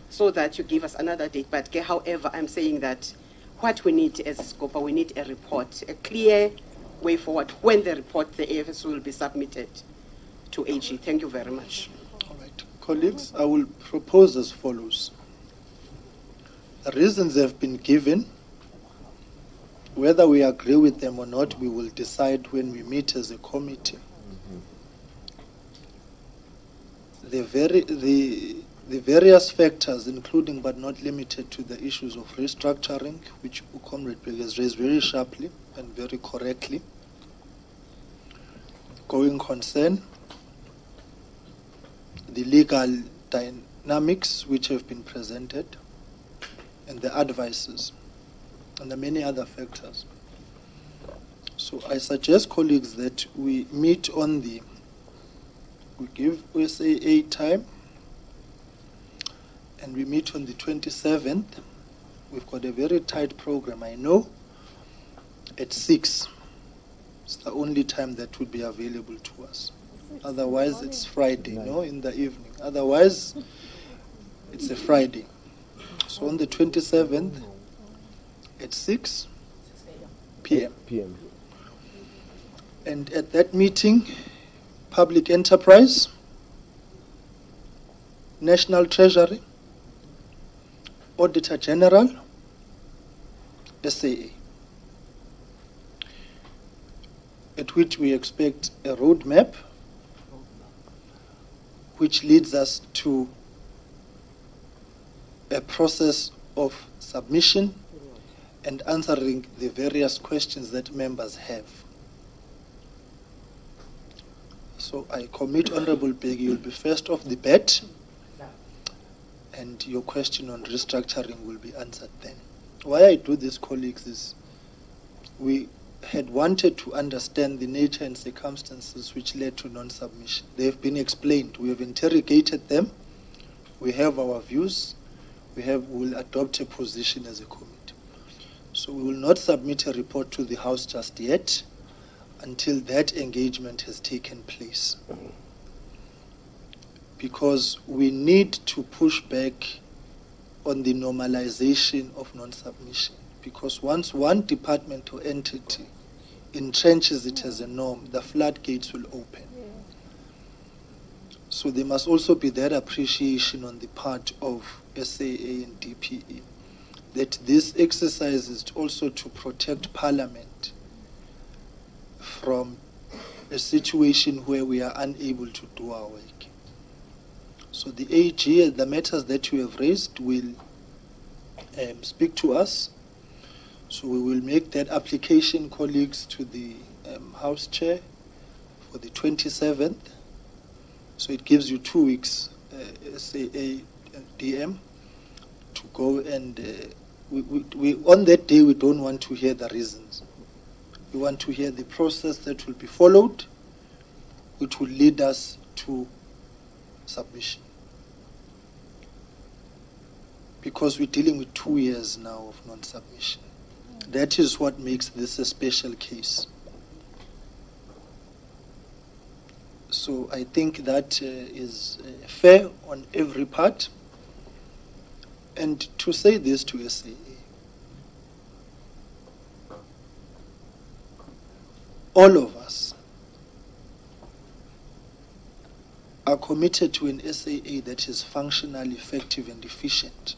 so that you give us another date. But however, I'm saying that what we need as a Scopa, we need a report, a clear way forward when the report, the AFS, will be submitted to AG. Thank you very much. All right. Colleagues, I will propose as follows. The reasons have been given. Whether we agree with them or not, we will decide when we meet as a committee. The various factors, including but not limited to the issues of restructuring, which Comrade Beg has raised very sharply and very correctly, going concern, the legal dynamics which have been presented, and the advices, and the many other factors. So I suggest, colleagues, that we meet on we give SAA time, and we meet on the 27th. We've got a very tight program, I know, at 6. It's the only time that would be available to us. Otherwise, it's Friday, in the evening. Otherwise, it's a Friday. So on the 27th, at 6 p.m. And at that meeting, Public Enterprise, National Treasury, Auditor General, SAA, at which we expect a roadmap which leads us to a process of submission and answering the various questions that members have. So I commit, Honorable Beg, you'll be first off the bat, and your question on restructuring will be answered then. Why I do this, colleagues, is we had wanted to understand the nature and circumstances which led to non-submission. They have been explained. We have interrogated them. We have our views. We will adopt a position as a committee. So we will not submit a report to the House just yet until that engagement has taken place. Because we need to push back on the normalization of non-submission. Because once one department or entity entrenches it as a norm, the floodgates will open. So there must also be that appreciation on the part of SAA and DPE that this exercise is also to protect Parliament from a situation where we are unable to do our work. So the AG, the matters that you have raised will speak to us. So we will make that application, colleagues, to the House Chair for the 27th. So it gives you 2 weeks, SAA DM, to go and we on that day we don't want to hear the reasons. We want to hear the process that will be followed, which will lead us to submission. Because we're dealing with 2 years now of non-submission. That is what makes this a special case. So I think that is fair on every part. And to say this to SAA, all of us are committed to an SAA that is functional, effective, and efficient.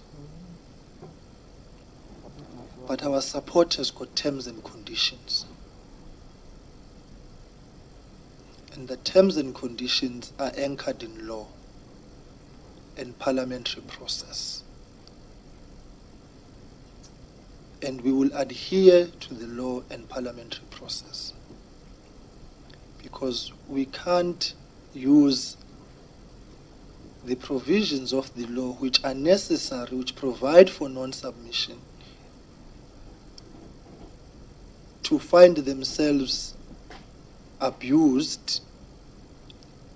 But our support has got terms and conditions. And the terms and conditions are anchored in law and parliamentary process. And we will adhere to the law and parliamentary process. Because we can't use the provisions of the law which are necessary, which provide for non-submission, to find themselves abused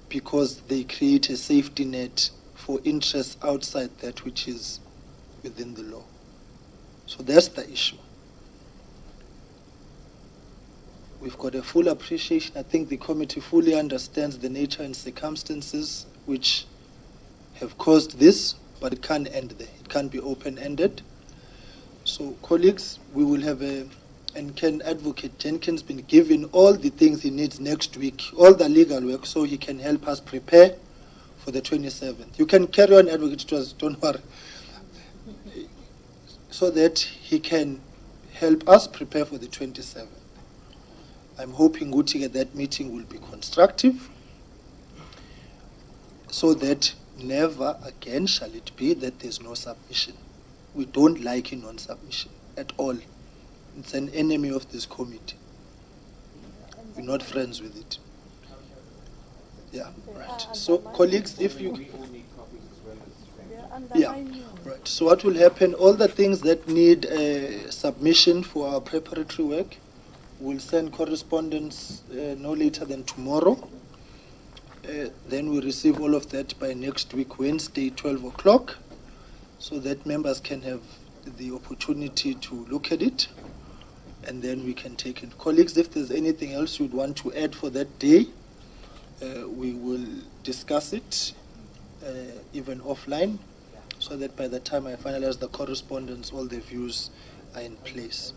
because they create a safety net for interests outside that which is within the law. So that's the issue. We've got a full appreciation. I think the committee fully understands the nature and circumstances which have caused this, but it can't end there. It can't be open-ended. So, colleagues, we will have and can Advocate Jenkins been given all the things he needs next week, all the legal work, so he can help us prepare for the 27th. You can carry on, Advocate, don't worry. So that he can help us prepare for the 27th. I'm hoping that meeting will be constructive, so that never again shall it be that there's no submission. We don't like a non-submission at all. It's an enemy of this committee. We're not friends with it. Yeah, right. So, colleagues, if you... Yeah, right. So what will happen, all the things that need submission for our preparatory work, we'll send correspondence no later than tomorrow. Then we receive all of that by next week, Wednesday, 12 o'clock, so that members can have the opportunity to look at it, and then we can take it. Colleagues, if there's anything else you'd want to add for that day, we will discuss it even offline, so that by the time I finalize the correspondence, all the views are in place.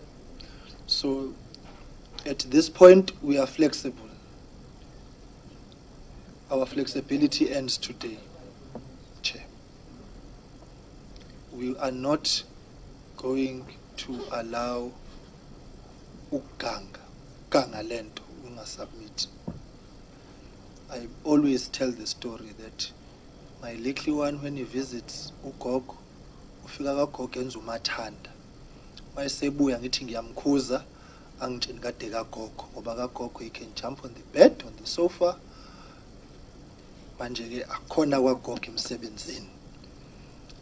So at this point, we are flexible. Our flexibility ends today, Chair. We are not going to allow ganga lento ungasubmit. I always tell the story that my little one, when he visits ugogo, ufika kagogo enza umathanda. Mayesebuya ngithi ngiyamkhuza angitsheni kade kagogo ngoba kagogo he can jump on the bed, on the sofa. Manje ke akhona kwagogo emsebenzini.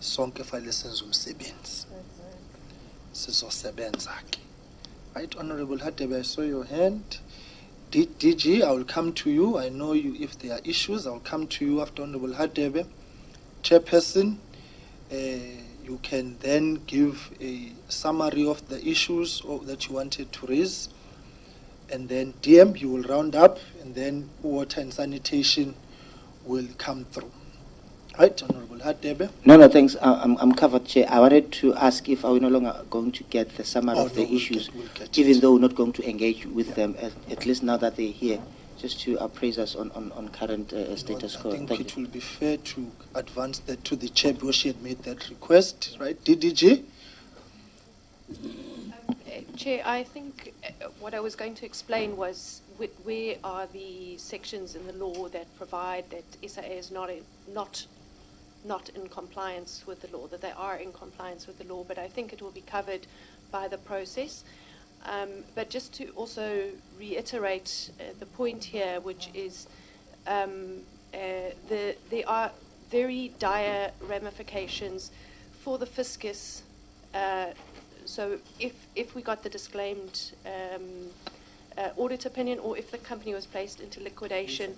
Sonke fanele senze umsebenzi. Sizosebenza ke. Right, Honorable Hadebe, I saw your hand. DG, I will come to you. I know you. If there are issues, I will come to you after Honorable Hadebe. Chairperson, you can then give a summary of the issues that you wanted to raise. And then DM, you will round up, and then water and sanitation will come through. Right, Honorable Hadebe. No, thanks. I'm covered, Chair. I wanted to ask if are we no longer going to get the summary of the issues, even though we're not going to engage with them, at least now that they're here, just to appraise us on current status quo. I think it will be fair to advance that to the Chair because she had made that request, right? DDG? Chair, I think what I was going to explain was where are the sections in the law that provide that SAA is not in compliance with the law, that they are in compliance with the law, but I think it will be covered by the process. But just to also reiterate the point here, which is there are very dire ramifications for the fiscus. So if we got the disclaimed audit opinion, or if the company was placed into liquidation,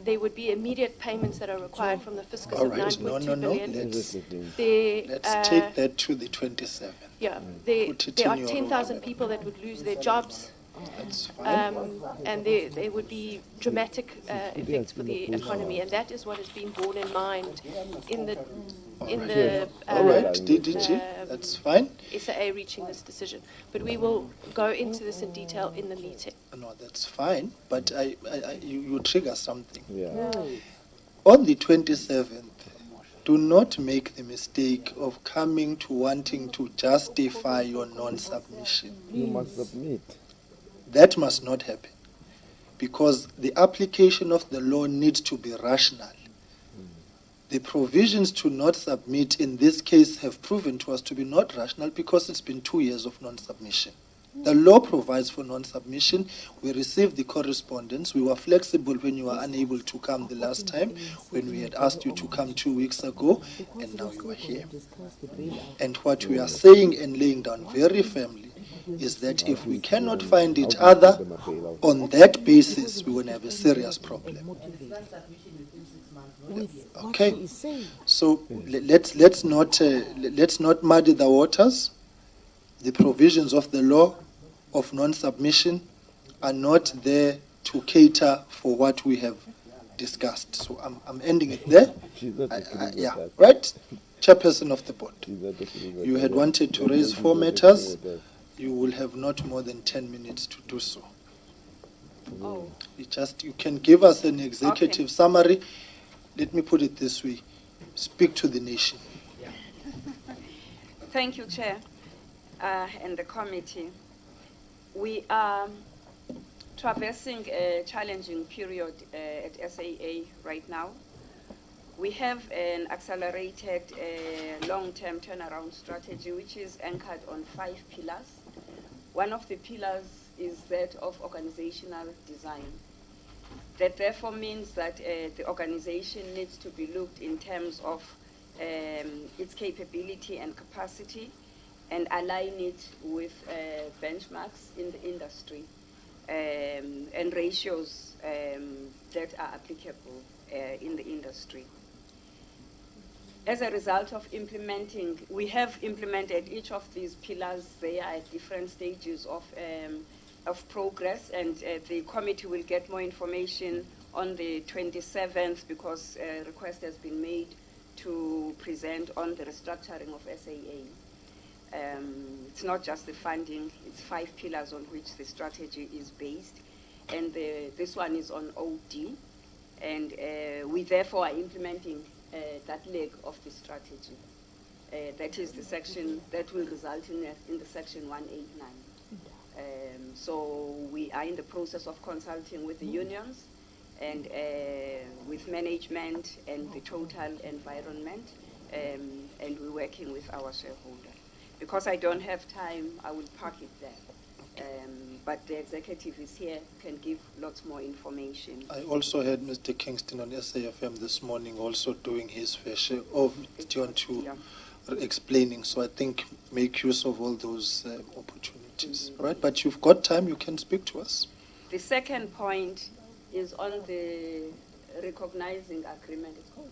there would be immediate payments that are required from the fiscus All of right, 9.2 billion. Let's take that to the 27th. Yeah, there are your 10,000 people that would lose their jobs. That's fine. And there would be dramatic effects for the economy, and that is what has been borne in mind in the all right, DDG, that's fine. SAA reaching this decision. But we will go into this in detail in the meeting. No, that's fine, but you trigger something. Yeah. On the 27th, do not make the mistake of coming to wanting to justify your non-submission. You must submit. That must not happen, because the application of the law needs to be rational. The provisions to not submit in this case have proven to us to be not rational because it's been 2 years of non-submission. The law provides for non-submission. We received the correspondence. We were flexible when you were unable to come the last time, when we had asked you to come 2 weeks ago, and now you are here. And what we are saying and laying down very firmly is that if we cannot find each other on that basis, we will have a serious problem. Okay, so let's not muddy the waters. The provisions of the law of non-submission are not there to cater for what we have discussed. So I'm ending it there. Yeah, right? Chairperson of the board, you had wanted to raise 4 matters. You will have not more than 10 minutes to do so. Oh. You can give us an executive summary. Let me put it this way. Speak to the nation. Thank you, Chair, and the committee. We are traversing a challenging period at SAA right now. We have an accelerated long-term turnaround strategy which is anchored on 5 pillars. One of the pillars is that of organizational design. That therefore means that the organization needs to be looked in terms of its capability and capacity, and align it with benchmarks in the industry and ratios that are applicable in the industry. As a result of implementing, we have implemented each of these pillars. They are at different stages of progress, and the committee will get more information on the 27th because a request has been made to present on the restructuring of SAA. It's not just the funding, it's 5 pillars on which the strategy is based, and this one is on OD, and we therefore are implementing that leg of the strategy. That is the section that will result in the section 189. So we are in the process of consulting with the unions and with management and the total environment, and we're working with our shareholder. Because I don't have time, I will park it there. But the executive is here, can give lots more information. I also heard Mr. Kingston on SAFM this morning also doing his fair share of John 2 explaining. So I think make use of all those opportunities. priorities. All right, but you've got time, you can speak to us. The second point is on the recognizing agreement. It's called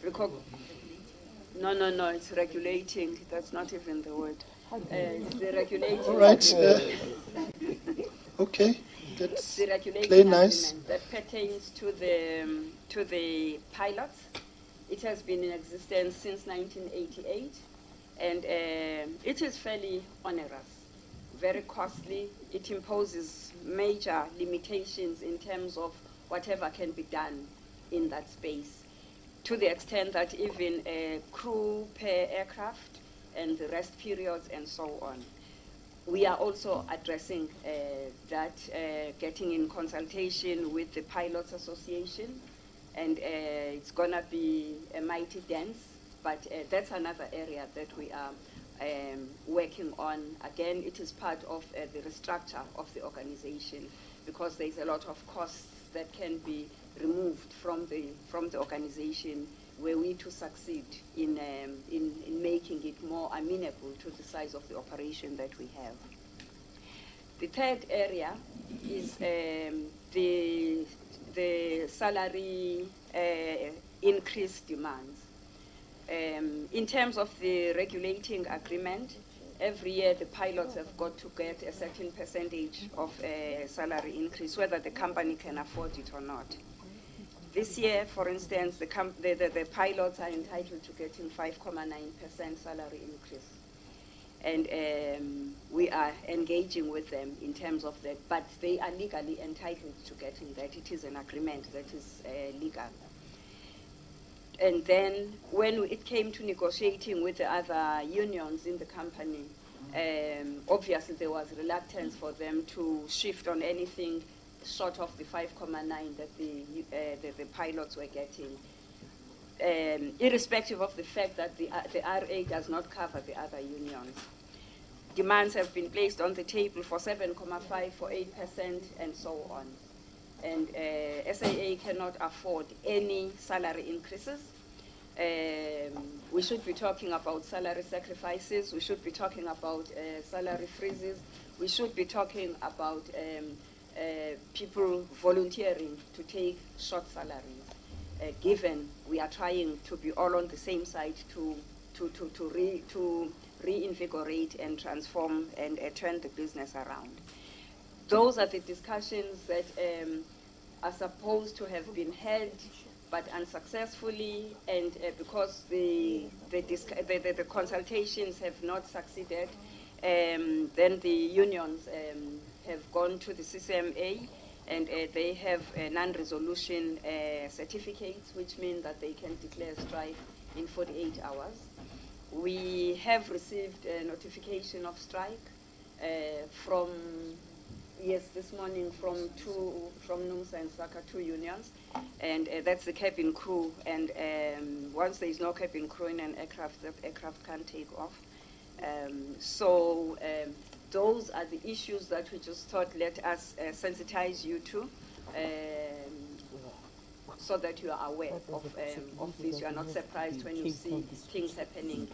recognizing. No, it's regulating. That's not even the word. It's the regulating. All right. Okay. That's the regulating play agreement nice. that pertains to the pilots. It has been in existence since 1988, and it is fairly onerous, very costly. It imposes major limitations in terms of whatever can be done in that space, to the extent that even crew per aircraft and the rest periods and so on. We are also addressing that, getting in consultation with the Pilots Association, and it's going to be a mighty dance, but that's another area that we are working on. Again, it is part of the restructure of the organization, because there's a lot of costs that can be removed from the organization were we to succeed in making it more amenable to the size of the operation that we have. The third area is the salary increase demands. In terms of the regulating agreement, every year the pilots have got to get a certain percentage of salary increase, whether the company can afford it or not. This year, for instance, the pilots are entitled to getting 5.9% salary increase. And we are engaging with them in terms of that, but they are legally entitled to getting that. It is an agreement that is legal. And then when it came to negotiating with the other unions in the company, obviously there was reluctance for them to shift on anything short of the 5.9 that the pilots were getting, irrespective of the fact that the RA does not cover the other unions. Demands have been placed on the table for 7.5, for 8%, and so on. And SAA cannot afford any salary increases. We should be talking about salary sacrifices. We should be talking about salary freezes. We should be talking about people volunteering to take short salaries, given we are trying to be all on the same side to reinvigorate and transform and turn the business around. Those are the discussions that are supposed to have been held, but unsuccessfully, and because the consultations have not succeeded, then the unions have gone to the CCMA, and they have non-resolution certificates, which mean that they can declare strike in 48 hours. We have received a notification of strike from, this morning from NUMSA and SACA, 2 unions, and that's the cabin crew. And once there is no cabin crew in an aircraft, that aircraft can't take off. Those are the issues that we just thought let us sensitize you to, so that you are aware of this. You are not surprised when you see things happening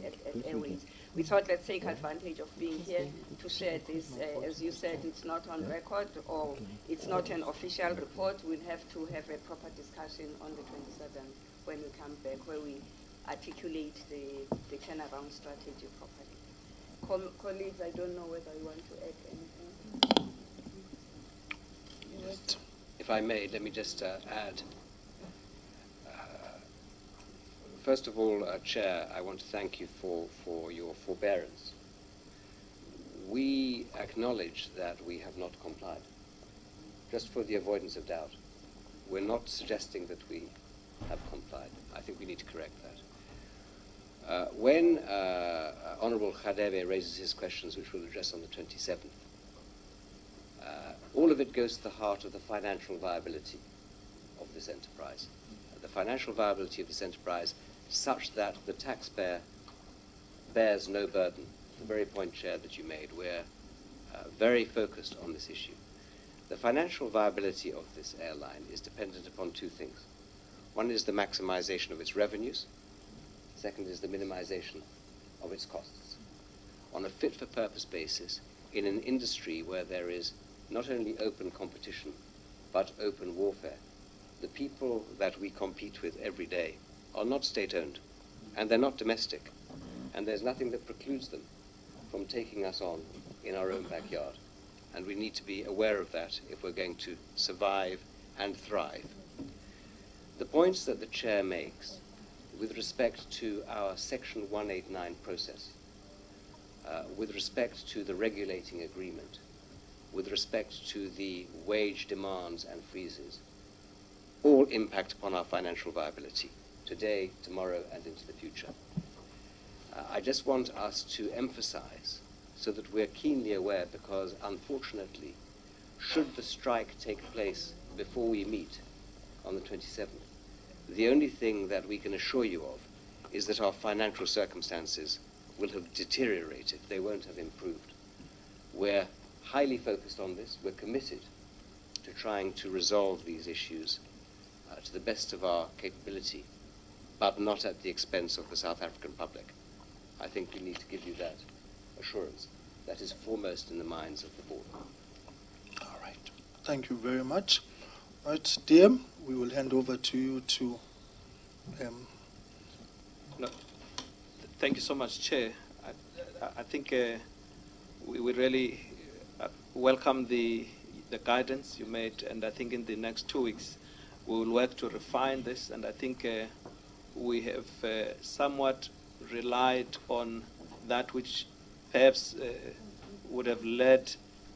at Airways. We thought let's take advantage of being here to share this. As you said, it's not on record, or it's not an official report. We'll have to have a proper discussion on the 27th when we come back, where we articulate the turnaround strategy properly. Colleagues, I don't know whether you want to add anything. If I may, let me just add. First of all, Chair, I want to thank you for your forbearance. We acknowledge that we have not complied, just for the avoidance of doubt. We're not suggesting that we have complied. I think we need to correct that. When Honourable Khadebe raises his questions, which we'll address on the 27th, all of it goes to the heart of the financial viability of this enterprise. The financial viability of this enterprise such that the taxpayer bears no burden. The very point, Chair, that you made. We're very focused on this issue. The financial viability of this airline is dependent upon 2 things. One is the maximization of its revenues. Second is the minimization of its costs. on a fit-for-purpose basis in an industry where there is not only open competition, but open warfare. The people that we compete with every day are not state-owned, and they're not domestic, and there's nothing that precludes them from taking us on in our own backyard. And we need to be aware of that if we're going to survive and thrive. The points that the Chair makes with respect to our Section 189 process, with respect to the regulating agreement, with respect to the wage demands and freezes, all impact upon our financial viability, today, tomorrow, and into the future. I just want us to emphasize, so that we're keenly aware, because unfortunately, should the strike take place before we meet on the 27th, the only thing that we can assure you of is that our financial circumstances will have deteriorated. They won't have improved. We're highly focused on this. We're committed to trying to resolve these issues to the best of our capability, but not at the expense of the South African public. I think we need to give you that assurance. That is foremost in the minds of the board. All right. Thank you very much. Right, DM, we will hand over to you to... No, thank you so much, Chair. I think we really welcome the guidance you made, and I think in the next 2 weeks we will work to refine this, and I think we have somewhat relied on that which perhaps would have led,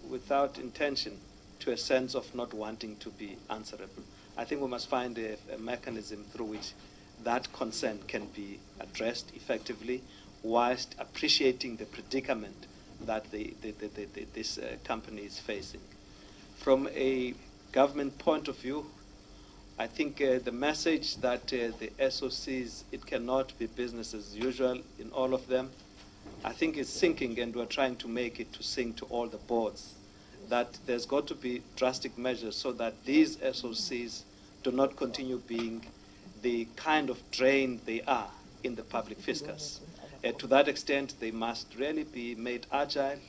without intention, to a sense of not wanting to be answerable. I think we must find a mechanism through which that concern can be addressed effectively, whilst appreciating the predicament that this company is facing. From a government point of view, I think the message that the SOCs, it cannot be business as usual in all of them, I think is sinking, and we're trying to make it to sink to all the boards, that there's got to be drastic measures so that these SOCs do not continue being the kind of drain they are in the public fiscus. To that extent, they must really be made agile,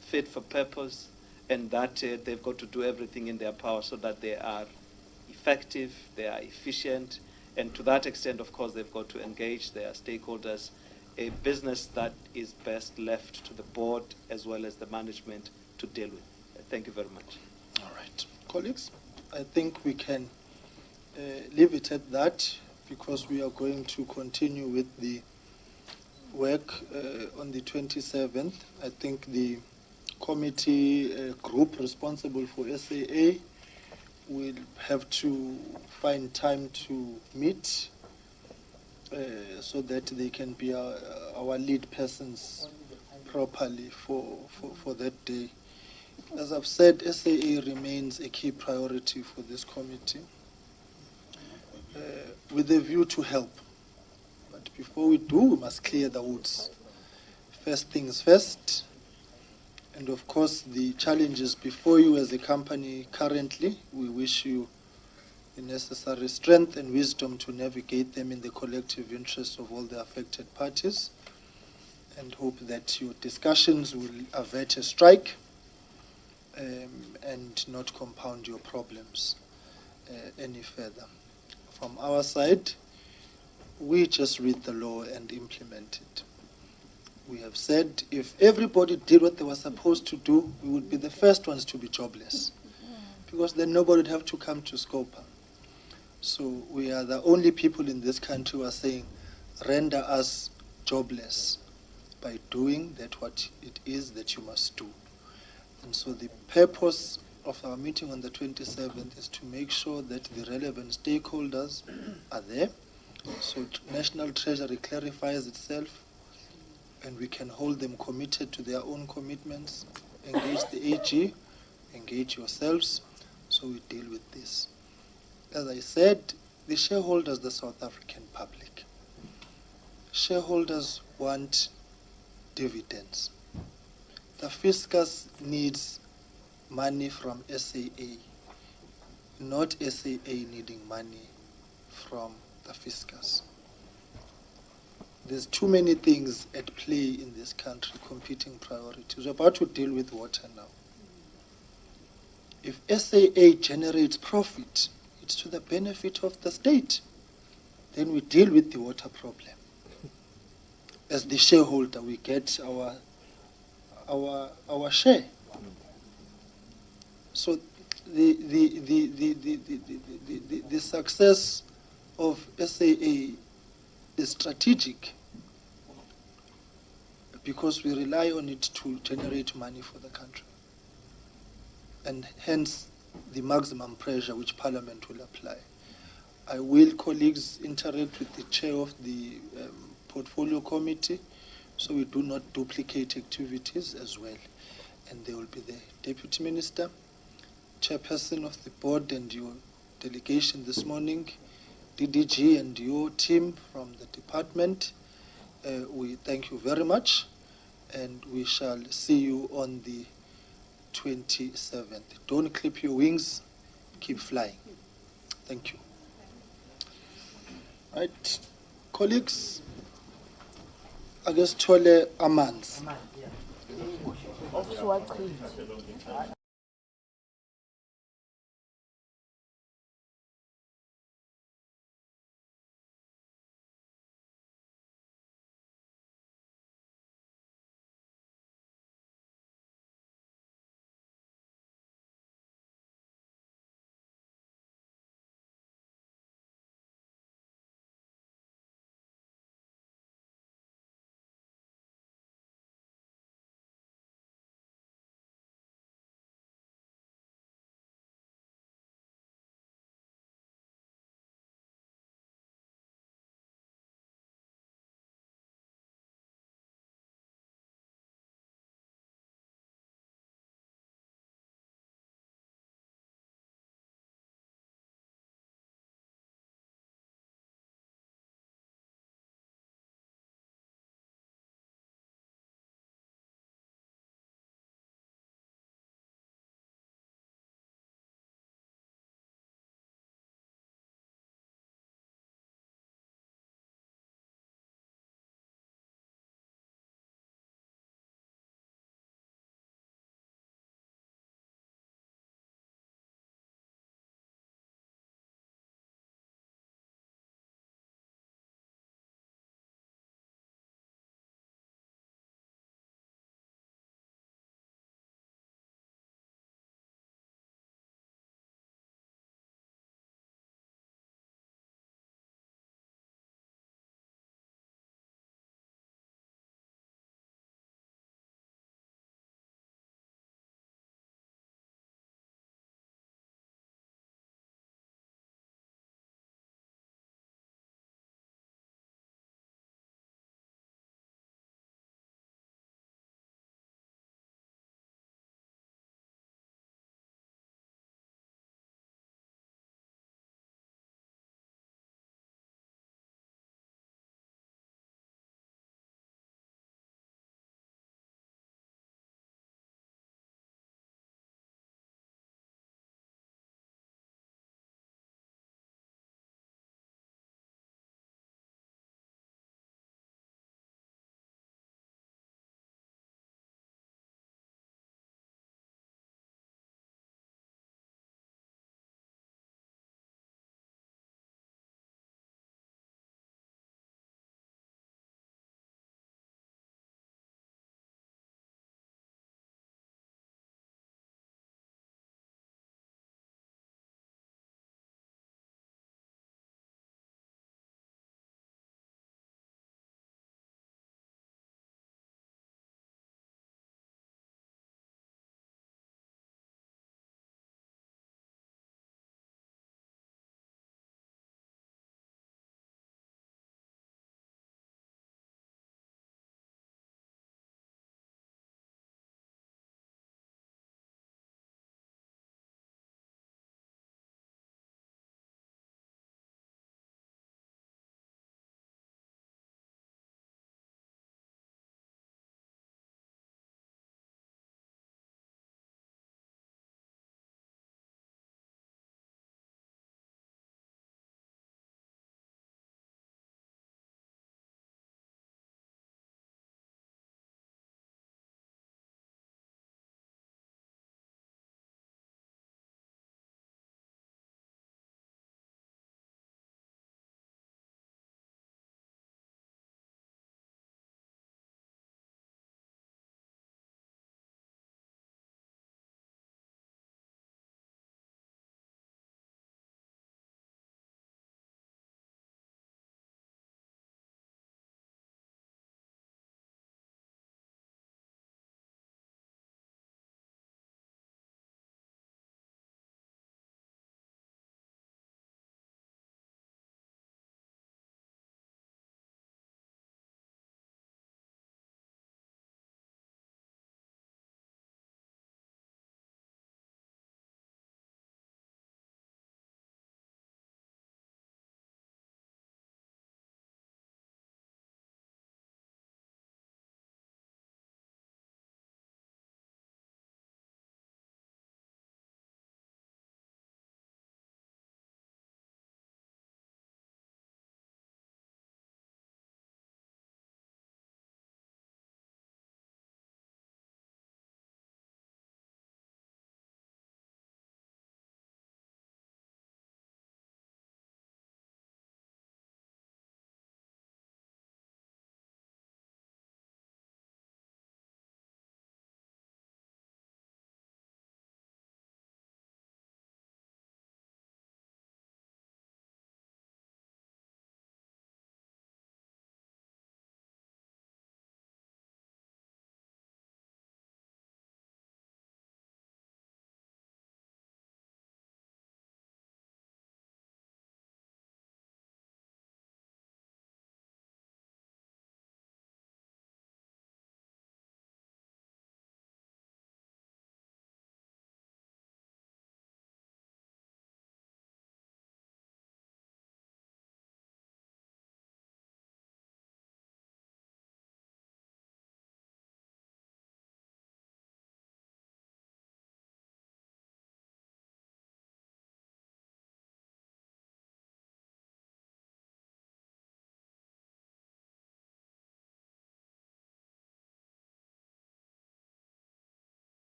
fit for purpose, and that they've got to do everything in their power so that they are effective, they are efficient, and to that extent, of course, they've got to engage their stakeholders, a business that is best left to the board as well as the management to deal with. Thank you very much. All right. Colleagues, I think we can leave it at that, because we are going to continue with the work on the 27th. I think the committee group responsible for SAA will have to find time to meet so that they can be our lead persons properly for that day. As I've said, SAA remains a key priority for this committee with a view to help. But before we do, we must clear the woods. First things first. And of course, the challenges before you as a company currently, we wish you the necessary strength and wisdom to navigate them in the collective interest of all the affected parties, and hope that your discussions will avert a strike and not compound your problems any further. From our side, we just read the law and implement it. We have said if everybody did what they were supposed to do, we would be the first ones to be jobless, because then nobody would have to come to Scopa. So we are the only people in this country who are saying, render us jobless by doing that what it is that you must do. And so the purpose of our meeting on the 27th is to make sure that the relevant stakeholders are there, so National Treasury clarifies itself, and we can hold them committed to their own commitments, engage the AG, engage yourselves, so we deal with this. As I said, the shareholders, the South African public. Shareholders want dividends. The fiscus needs money from SAA, not SAA needing money from the fiscus. there's too many things at play in this country, competing priorities. We're about to deal with water now. If SAA generates profit, it's to the benefit of the state. Then we deal with the water problem. As the shareholder, we get our share. So the success of SAA is strategic because we rely on it to generate money for the country. And hence the maximum pressure which Parliament will apply. I will, colleagues, interact with the chair of the portfolio committee so we do not duplicate activities as well. And there will be the deputy minister, chairperson of the board and your delegation this morning, DDG and your team from the department. We thank you very much, and we shall see you on the 27th. Don't clip your wings, keep flying. Thank you. Right, colleagues, I guess Tole Amans.